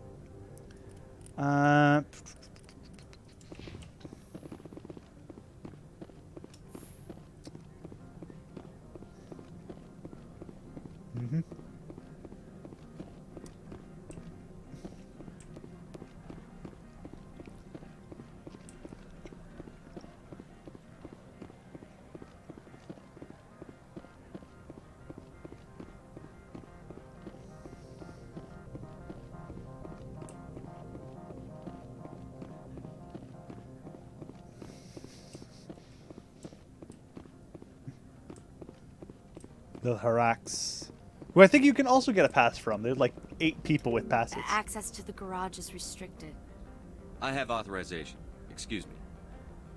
Mm-hmm. The Harax, who I think you can also get a pass from. There's like 8 people with passes. Access to the garage is restricted. I have authorization. Excuse me.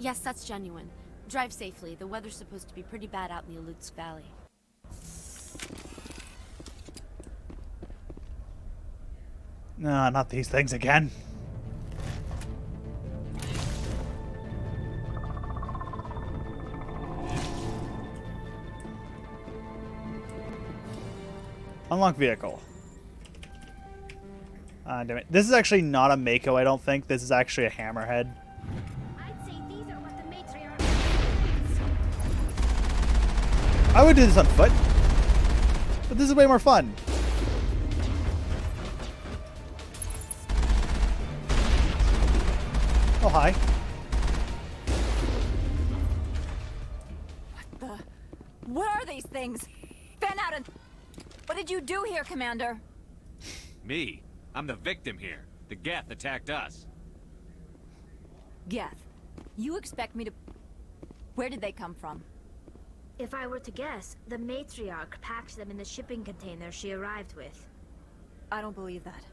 Yes, that's genuine. Drive safely. The weather's supposed to be pretty bad out in the Alutsk Valley. No, not these things again. Unlock vehicle. Damn it. This is actually not a Mako, I don't think. This is actually a Hammerhead. I'd say these are what the matriarch... I would do this on foot. But this is way more fun. Oh, hi. What are these things? Fan out and... What did you do here, Commander? Me? I'm the victim here. The Geth attacked us. Geth, you expect me to... Where did they come from? If I were to guess, the matriarch packed them in the shipping container she arrived with. I don't believe that.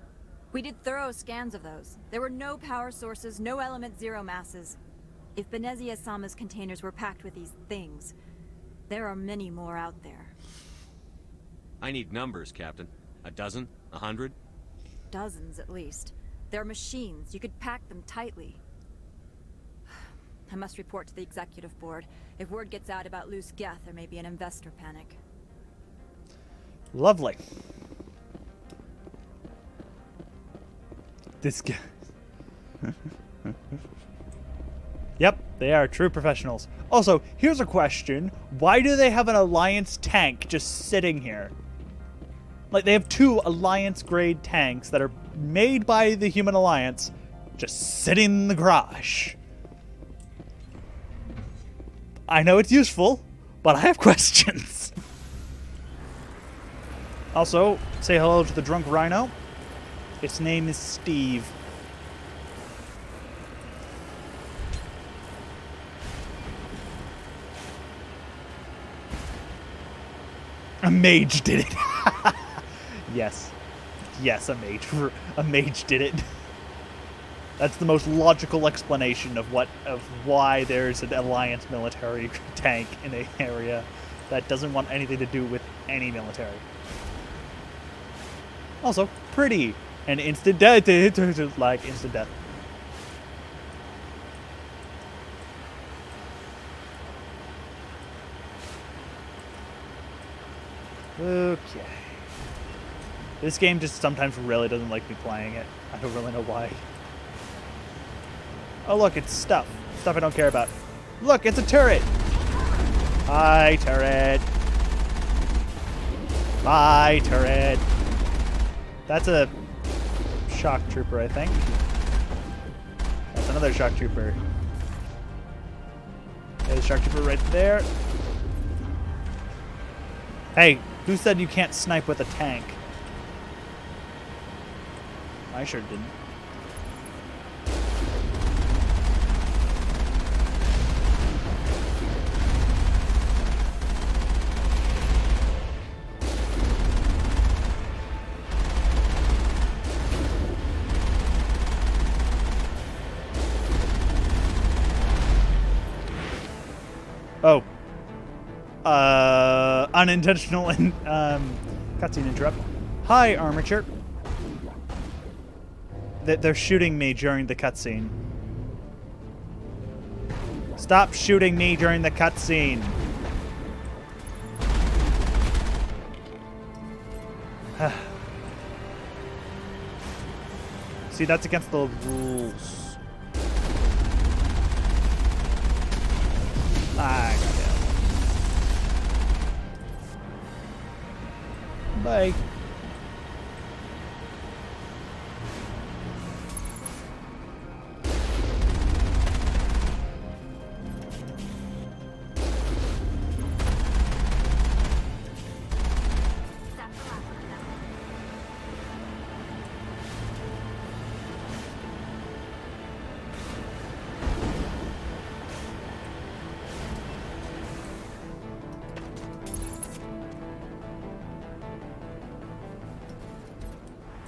We did thorough scans of those. There were no power sources, no element zero masses. If Benezia-sama's containers were packed with these things, there are many more out there. I need numbers, Captain. A dozen? 100? Dozens, at least. They're machines. You could pack them tightly. I must report to the executive board. If word gets out about loose Geth, there may be an investor panic. Lovely. This guy. Yep, they are true professionals. Also, here's a question. Why do they have an Alliance tank just sitting here? Like, they have 2 Alliance-grade tanks that are made by the Human Alliance just sitting in the garage. I know it's useful, but I have questions. Also, say hello to the drunk rhino. Its name is Steve. A mage did it. Yes. Yes, a mage did it. That's the most logical explanation of why there's an Alliance military tank in an area that doesn't want anything to do with any military. Also, pretty and instant death, like instant death. Okay. This game just sometimes really doesn't like me playing it. I don't really know why. Oh look, it's stuff. Stuff I don't care about. Look, it's a turret! Hi, turret. Bye, turret. That's a shock trooper, I think. That's another shock trooper. There's a shock trooper right there. Hey, who said you can't snipe with a tank? I sure didn't. Oh. Unintentional cutscene interrupt. Hi, Armature. They're shooting me during the cutscene. Stop shooting me during the cutscene. See, that's against the rules. I got it. Bye.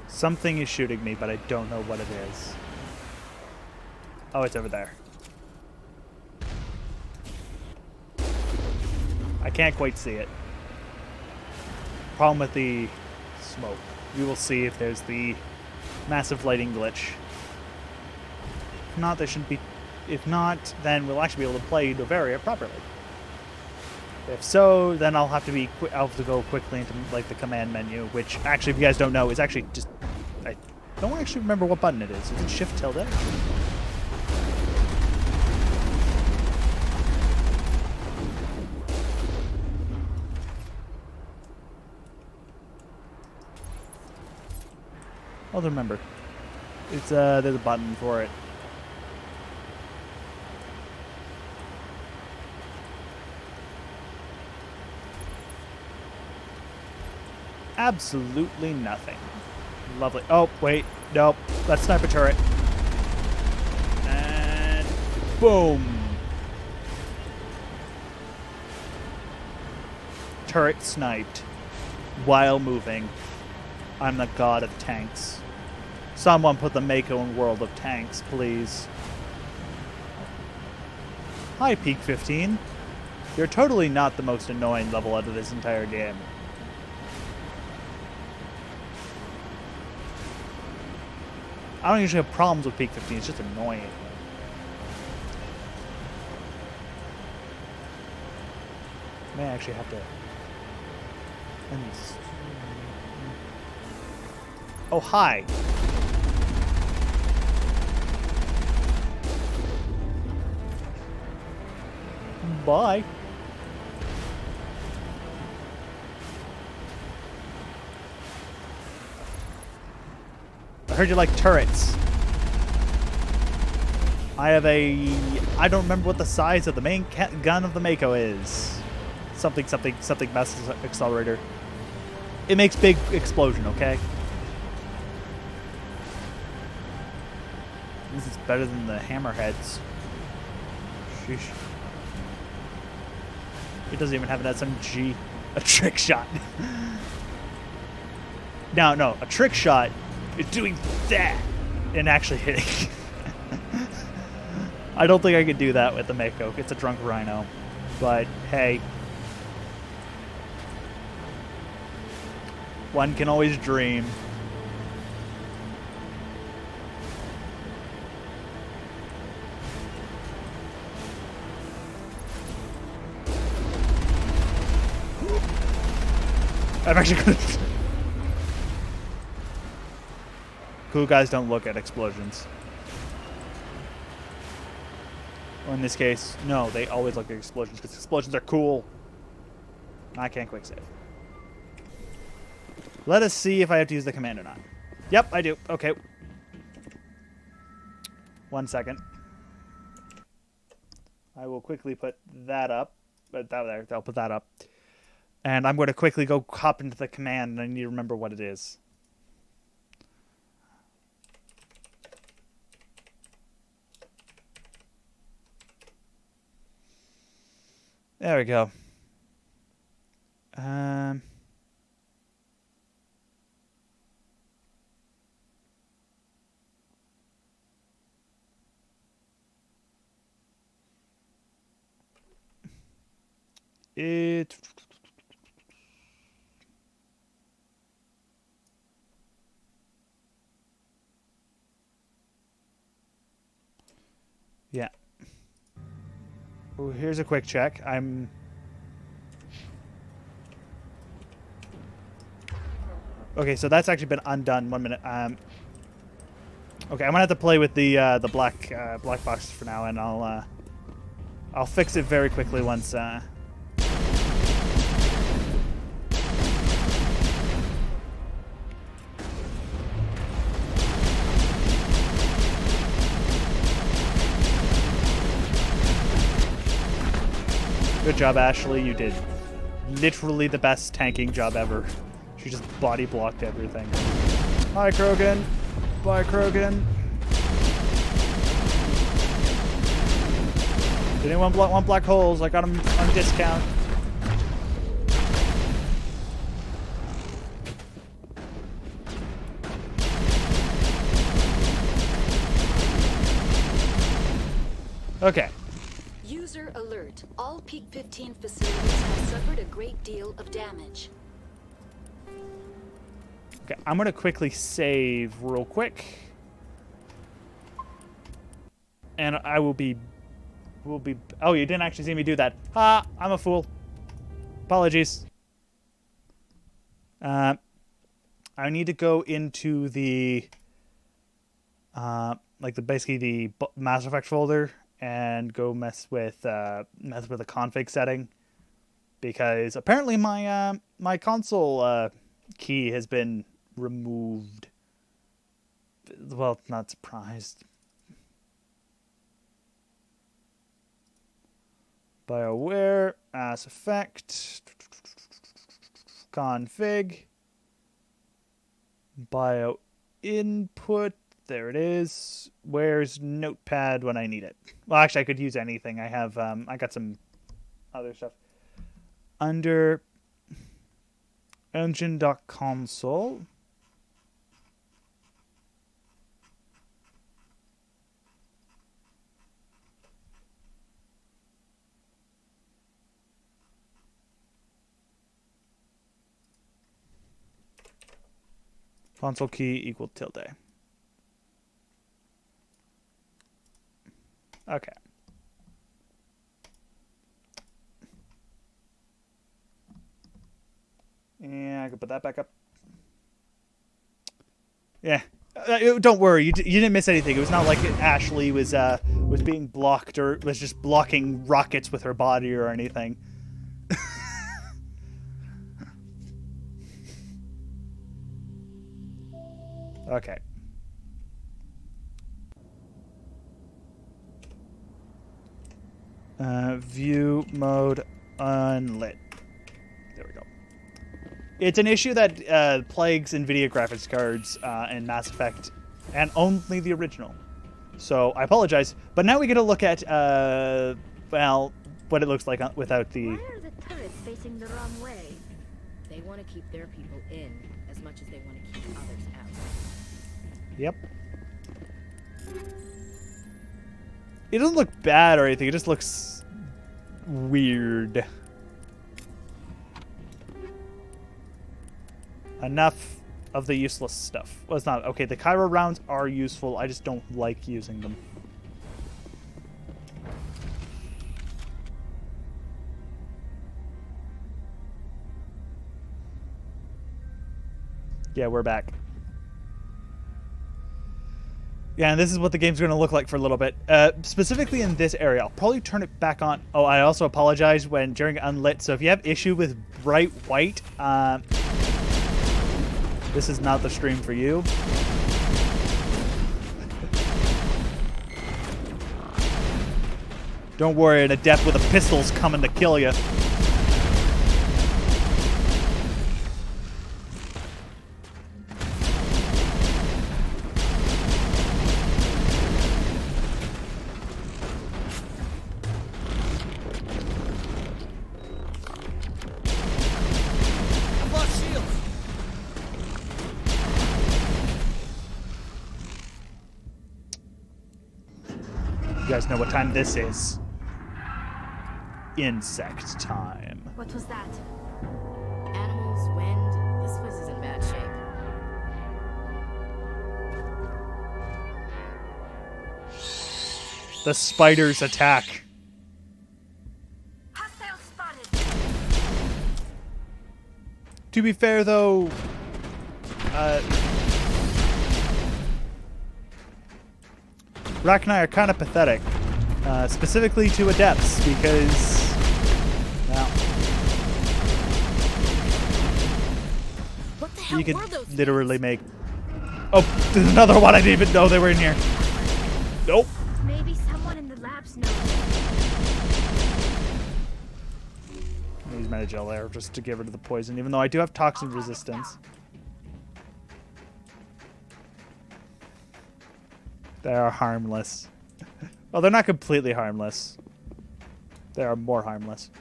Something is shooting me, but I don't know what it is. Oh, it's over there. I can't quite see it. Problem with the smoke. We will see if there's the massive lighting glitch. If not, there shouldn't be. If not, then we'll actually be able to play Noveria properly. If so, then I'll have to go quickly into like the command menu, which actually, if you guys don't know, is actually just. I don't actually remember what button it is. Is it Shift tilde? I'll remember. It's there's a button for it. Absolutely nothing. Lovely. Oh, wait. Nope. That's sniper turret. And boom. Turret sniped while moving. I'm the god of tanks. Someone put the Mako in World of Tanks, please. Hi, Peak 15. You're totally not the most annoying level out of this entire game. I don't usually have problems with Peak 15, it's just annoying. May actually have to end this. Oh, hi. Bye. I heard you like turrets. I have a... I don't remember what the size of the main gun of the Mako is. Something mass accelerator. It makes big explosion, okay? This is better than the hammerheads. Sheesh. It doesn't even have an SMG. A trick shot. No, a trick shot is doing that and actually hitting. I don't think I could do that with the Mako. It's a drunk rhino. But, hey. One can always dream. I'm actually gonna... Cool guys don't look at explosions. Or in this case, no, they always look at explosions because explosions are cool. I can't quick save. Let us see if I have to use the command or not. Yep, I do. Okay. 1 second. I will quickly put that up. I'll put that up. And I'm going to quickly go hop into the command, and I need to remember what it is. There we go. Yeah. Oh, here's a quick check. Okay, so that's actually been undone. 1 minute. Okay, I'm gonna have to play with the black box for now, and I'll fix it very quickly once. Good job, Ashley. You did literally the best tanking job ever. She just body blocked everything. Bye, Krogan. Bye, Krogan. Did anyone want black holes? I got them on discount. Okay. User alert. All Peak 15 facilities have suffered a great deal of damage. Okay, I'm gonna quickly save real quick. And I will be... Oh, you didn't actually see me do that. Ah, I'm a fool. Apologies. I need to go into the... basically the Mass Effect folder and go mess with the config setting, because apparently my my console key has been removed. Well, not surprised. BioWare, Mass Effect, config, bio input. There it is. Where's Notepad when I need it? Well, actually, I could use anything. I have, I got some other stuff. Under engine.console. Console key equal tilde. Okay. And I can put that back up. Yeah. Don't worry, you didn't miss anything. It was not like Ashley was being blocked or was just blocking rockets with her body or anything. Okay. View mode unlit. There we go. It's an issue that plagues NVIDIA graphics cards and Mass Effect, and only the original. So I apologize. But now we get a look at, well, what it looks like without the... Why are the turrets facing the wrong way? They want to keep their people in as much as they want to keep others out. Yep. It doesn't look bad or anything. It just looks weird. Enough of the useless stuff. Well, it's not. Okay, the Cairo rounds are useful. I just don't like using them. Yeah, we're back. Yeah, and this is what the game's going to look like for a little bit. Specifically in this area, I'll probably turn it back on. Oh, I also apologize when during unlit. So if you have issue with bright white, this is not the stream for you. Don't worry, an adept with a pistol's coming to kill you. You guys know what time this is. Insect time. What was that? Animals, wind. This place is in bad shape. The spiders attack. Hostile spotted. To be fair, though, Rack and I are kind of pathetic, specifically to adepts, because, well, What the hell you could were those literally make... Oh, there's another one. I didn't even know they were in here. Nope. Maybe someone in the labs knows. Use Metagel there just to get rid of the poison, even though I do have toxin resistance. They are harmless. Well, they're not completely harmless. They are more harmless.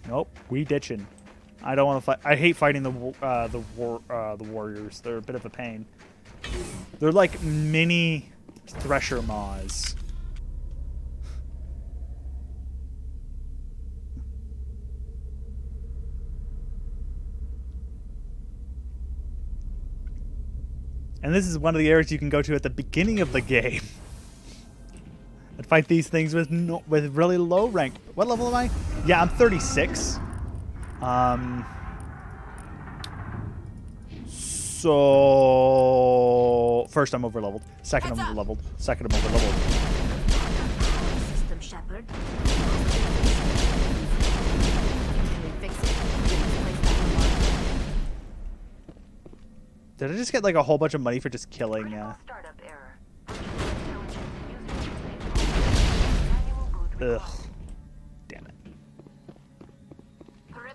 Nope, we ditching. I don't want to fight. I hate fighting the warriors. They're a bit of a pain. They're like mini thresher maws. And this is one of the areas you can go to at the beginning of the game. And fight these things with really low rank. What level am I? Yeah, I'm 36. So first I'm overleveled. Second I'm overleveled. Second I'm overleveled. System Shepard. Did I just get like a whole bunch of money for just killing? Ugh. Damn it.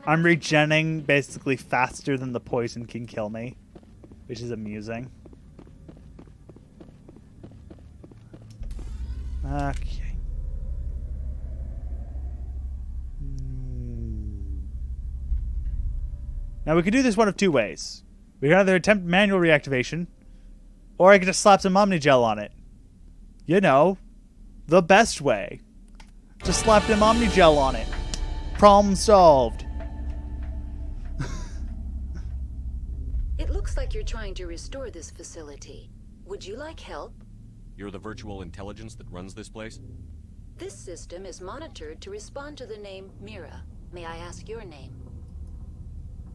I'm regenning basically faster than the poison can kill me, which is amusing. Okay. Now we could do this one of two ways. We can either attempt manual reactivation, or I could just slap some Omnigel on it. You know, the best way. Just slap them Omnigel on it. Problem solved. It looks like you're trying to restore this facility. Would you like help? You're the virtual intelligence that runs this place? This system is monitored to respond to the name Mira. May I ask your name?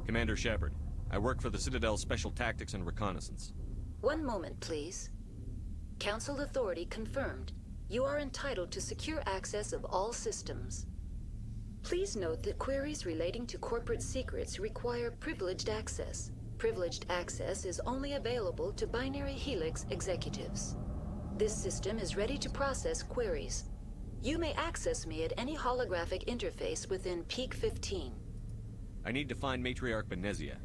Commander Shepard. I work for the Citadel's Special Tactics and Reconnaissance. One moment, please. Council authority confirmed. You are entitled to secure access of all systems. Please note that queries relating to corporate secrets require privileged access. Privileged access is only available to Binary Helix executives. This system is ready to process queries. You may access me at any holographic interface within Peak 15. I need to find Matriarch Benezia.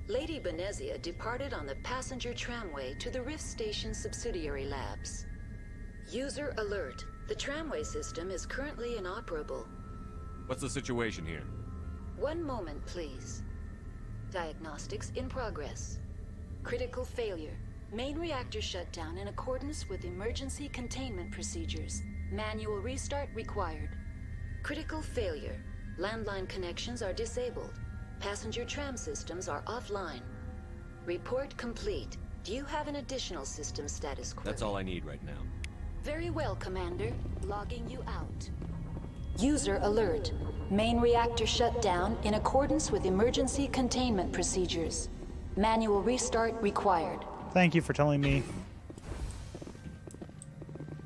Lady Benezia departed on the passenger tramway to the Rift Station subsidiary labs. User alert. The tramway system is currently inoperable. What's the situation here? One moment, please. Diagnostics in progress. Critical failure. Main reactor shut down in accordance with emergency containment procedures. Manual restart required. Critical failure. Landline connections are disabled. Passenger tram systems are offline. Report complete. Do you have an additional system status query? That's all I need right now. Very well, Commander. Logging you out. User alert. Main reactor shut down in accordance with emergency containment procedures. Manual restart required. Thank you for telling me.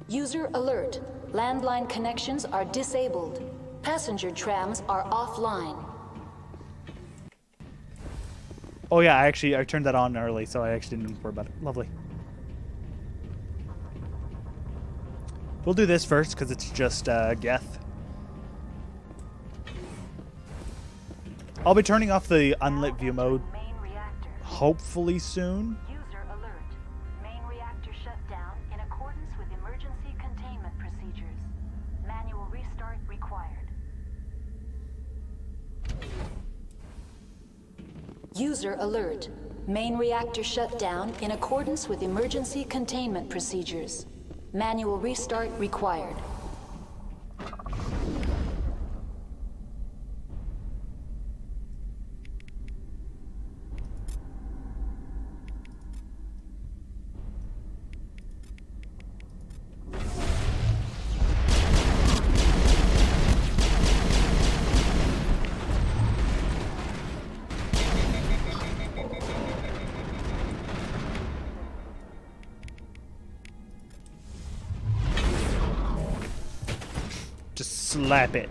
User alert. Landline connections are disabled. Passenger trams are offline. Oh yeah, I turned that on early, so I actually didn't worry about it. Lovely. We'll do this first, because it's just Geth. I'll be turning off the unlit view mode hopefully soon. User alert. Main reactor shut down in accordance with emergency containment procedures. Manual restart required. User alert. Main reactor shut down in accordance with emergency containment procedures. Manual restart required. Slap it.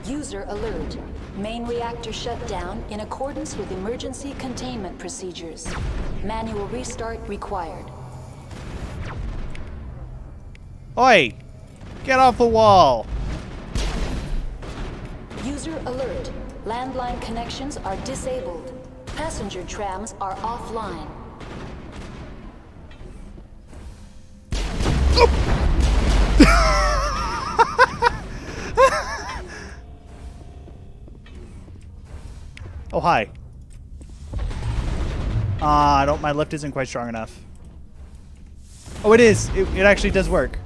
User alert. Main reactor shut down in accordance with emergency containment procedures. Manual restart required. Oi! Get off the wall! User alert. Landline connections are disabled. Passenger trams are offline. Oh, hi. My lift isn't quite strong enough. Oh, it is. It actually does work.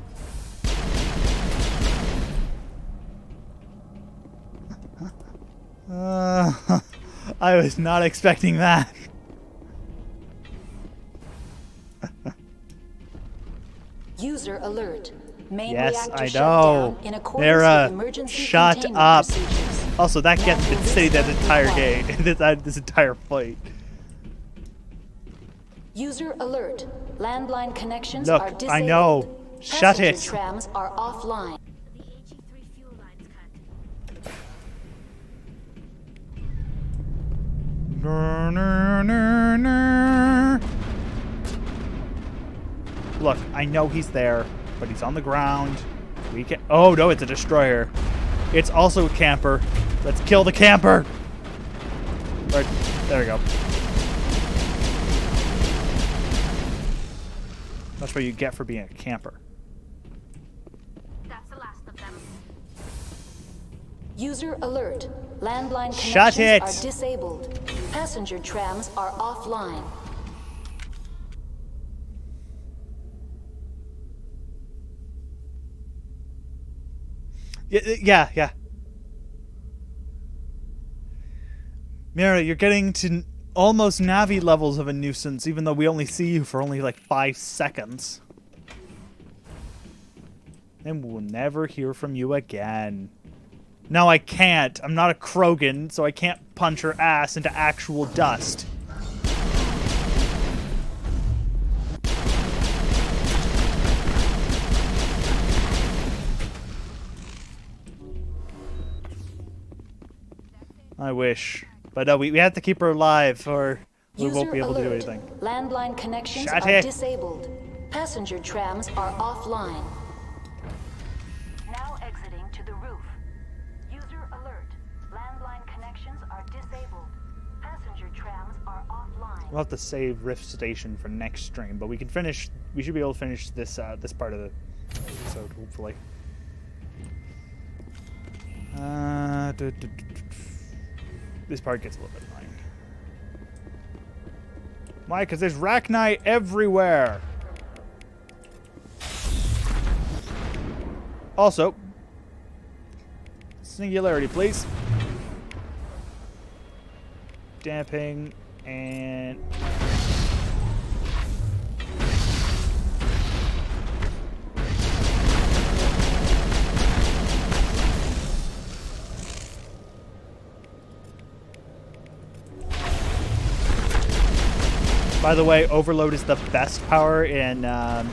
I was not expecting that. User alert. Main Yes, reactor I shut know. down in accordance with emergency Shut containment up. procedures. Also, that gets Manual been saying that restart entire game, required. this entire fight. User alert. Landline connections Look, are disabled. I know. Shut Passenger it. trams are offline. Look, I know he's there, but he's on the ground. We can. Oh no, it's a destroyer. It's also a camper. Let's kill the camper. Right, there we go. That's what you get for being a camper. That's the last of them. User alert. Landline Shut connections it! are disabled. Passenger trams are offline. Yeah. Mira, you're getting to almost Navi levels of a nuisance, even though we only see you for only like 5 seconds. And we'll never hear from you again. No, I can't. I'm not a Krogan, so I can't punch her ass into actual dust. I wish. But no, we have to keep her alive or we won't be able to do anything. Landline connections Shut are it. disabled. Passenger trams are offline. Now exiting to the roof. User alert. Landline connections are disabled. Passenger trams are offline. We'll have to save Rift Station for next stream, but we can finish. We should be able to finish this this part of the episode, hopefully. This part gets a little bit annoying. Why? Because there's Rachni everywhere. Also, singularity, please. Damping and... By the way, Overload is the best power in Mass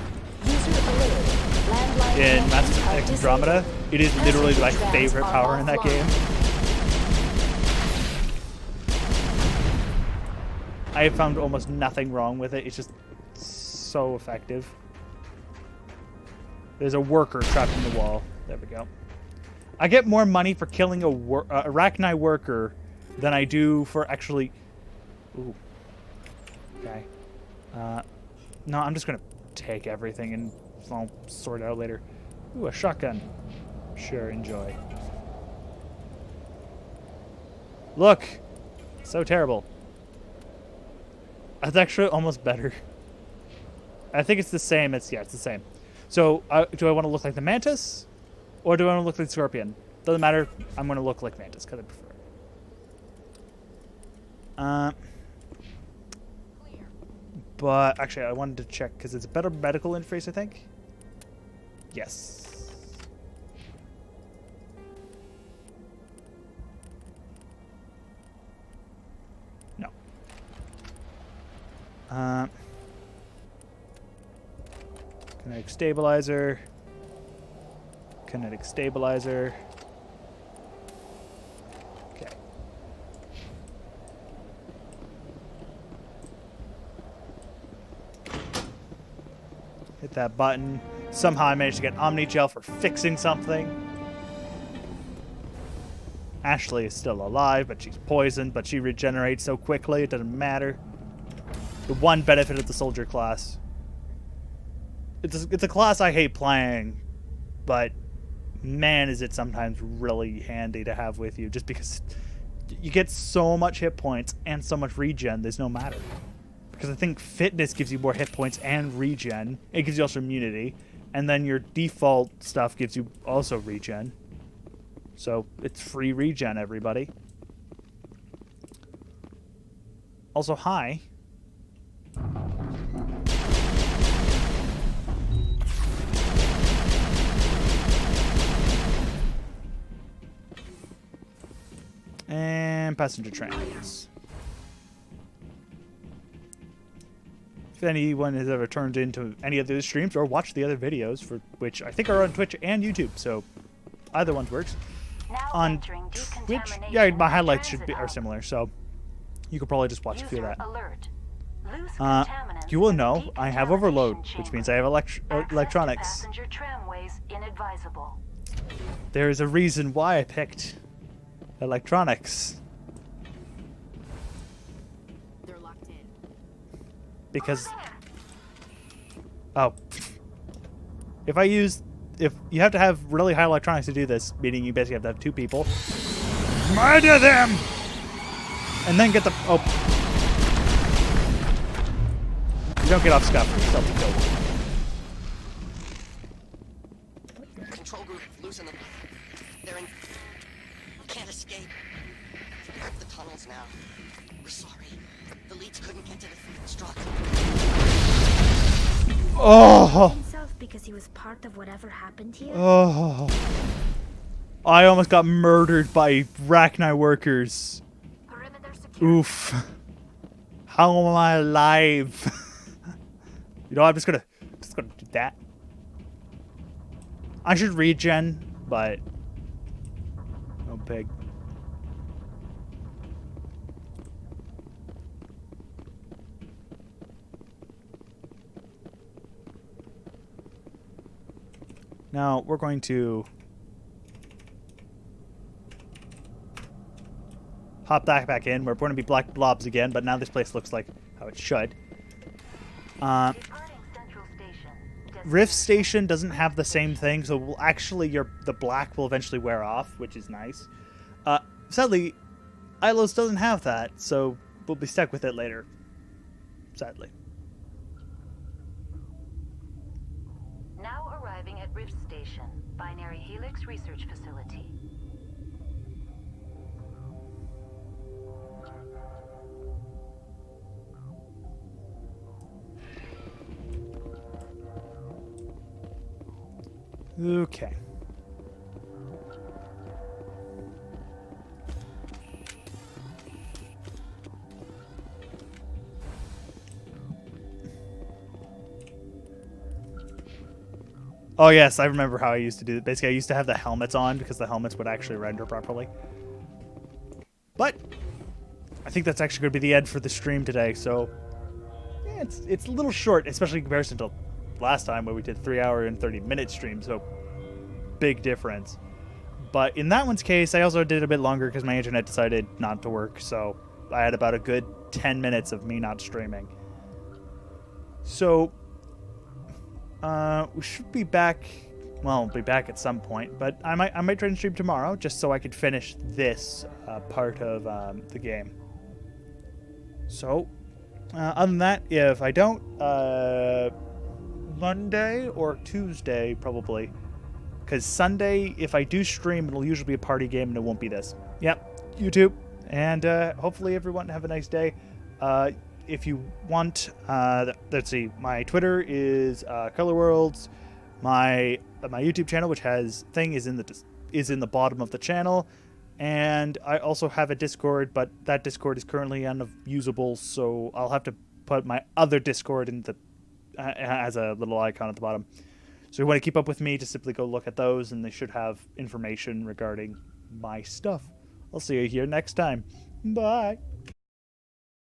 Effect Andromeda. It is literally my favorite power in that game. I have found almost nothing wrong with it. It's just so effective. There's a worker trapped in the wall. There we go. I get more money for killing a Arachni worker than I do for actually... Ooh. Okay. No, I'm just gonna take everything and I'll sort it out later. Ooh, a shotgun. Sure, enjoy. Look! So terrible. That's actually almost better. I think it's the same. It's the same. So, do I want to look like the Mantis? Or do I want to look like the Scorpion? Doesn't matter. I'm going to look like Mantis because I prefer it. But actually, I wanted to check because it's a better medical interface, I think. Yes. No. Kinetic stabilizer. Kinetic stabilizer. Okay. Hit that button. Somehow I managed to get Omni Gel for fixing something. Ashley is still alive, but she's poisoned, but she regenerates so quickly it doesn't matter. The one benefit of the soldier class. It's a class I hate playing, but man is it sometimes really handy to have with you just because you get so much hit points and so much regen, there's no matter. Because I think fitness gives you more hit points and regen. It gives you also immunity. And then your default stuff gives you also regen. So it's free regen, everybody. Also, hi. And passenger trains. If anyone has ever turned into any of those streams or watched the other videos, for which I think are on Twitch and YouTube, so either one works. On Twitch, yeah, my highlights are similar, so you could probably just watch a few of that. You will know I have overload, which means I have electronics. There is a reason why I picked electronics. Because if you have to have really high electronics to do this, meaning you basically have to have 2 people, Murder them! And then get the... Oh. You don't get off scot-free. Self-killed. Control group, loosen them. They're in... Can't escape. We're up the tunnels now. We're sorry. The leads couldn't get to the struck. Oh! Himself because he was part of whatever happened here. Oh. I almost got murdered by Rachni workers. Oof. How am I alive? You know, I'm just gonna do that. I should regen, but no pig. Now we're going to hop back in. We're going to be black blobs again, but now this place looks like how it should. Rift Station doesn't have the same thing, so we'll actually the black will eventually wear off, which is nice. Sadly, Ilos doesn't have that, so we'll be stuck with it later. Sadly. Now arriving at Rift Station, Binary Helix Research Facility. Okay. Oh yes, I remember how I used to do it. Basically, I used to have the helmets on because the helmets would actually render properly. But I think that's actually going to be the end for the stream today. So yeah, it's a little short, especially in comparison to last time where we did 3 hour and 30-minute stream. So big difference. But in that one's case, I also did a bit longer because my internet decided not to work. So I had about a good 10 minutes of me not streaming. So we should be back. Well, we'll be back at some point, but I might try and stream tomorrow just so I could finish this part of the game. So, other than that, if I don't, Monday or Tuesday probably, because Sunday, if I do stream, it'll usually be a party game and it won't be this. Yep, YouTube, and hopefully everyone have a nice day. If you want, let's see, my Twitter is Color Worlds. My YouTube channel, which has thing, is in the bottom of the channel, and I also have a Discord, but that Discord is currently unusable, so I'll have to put my other Discord in the as a little icon at the bottom. So if you want to keep up with me, just simply go look at those, and they should have information regarding my stuff. I'll see you here next time. Bye.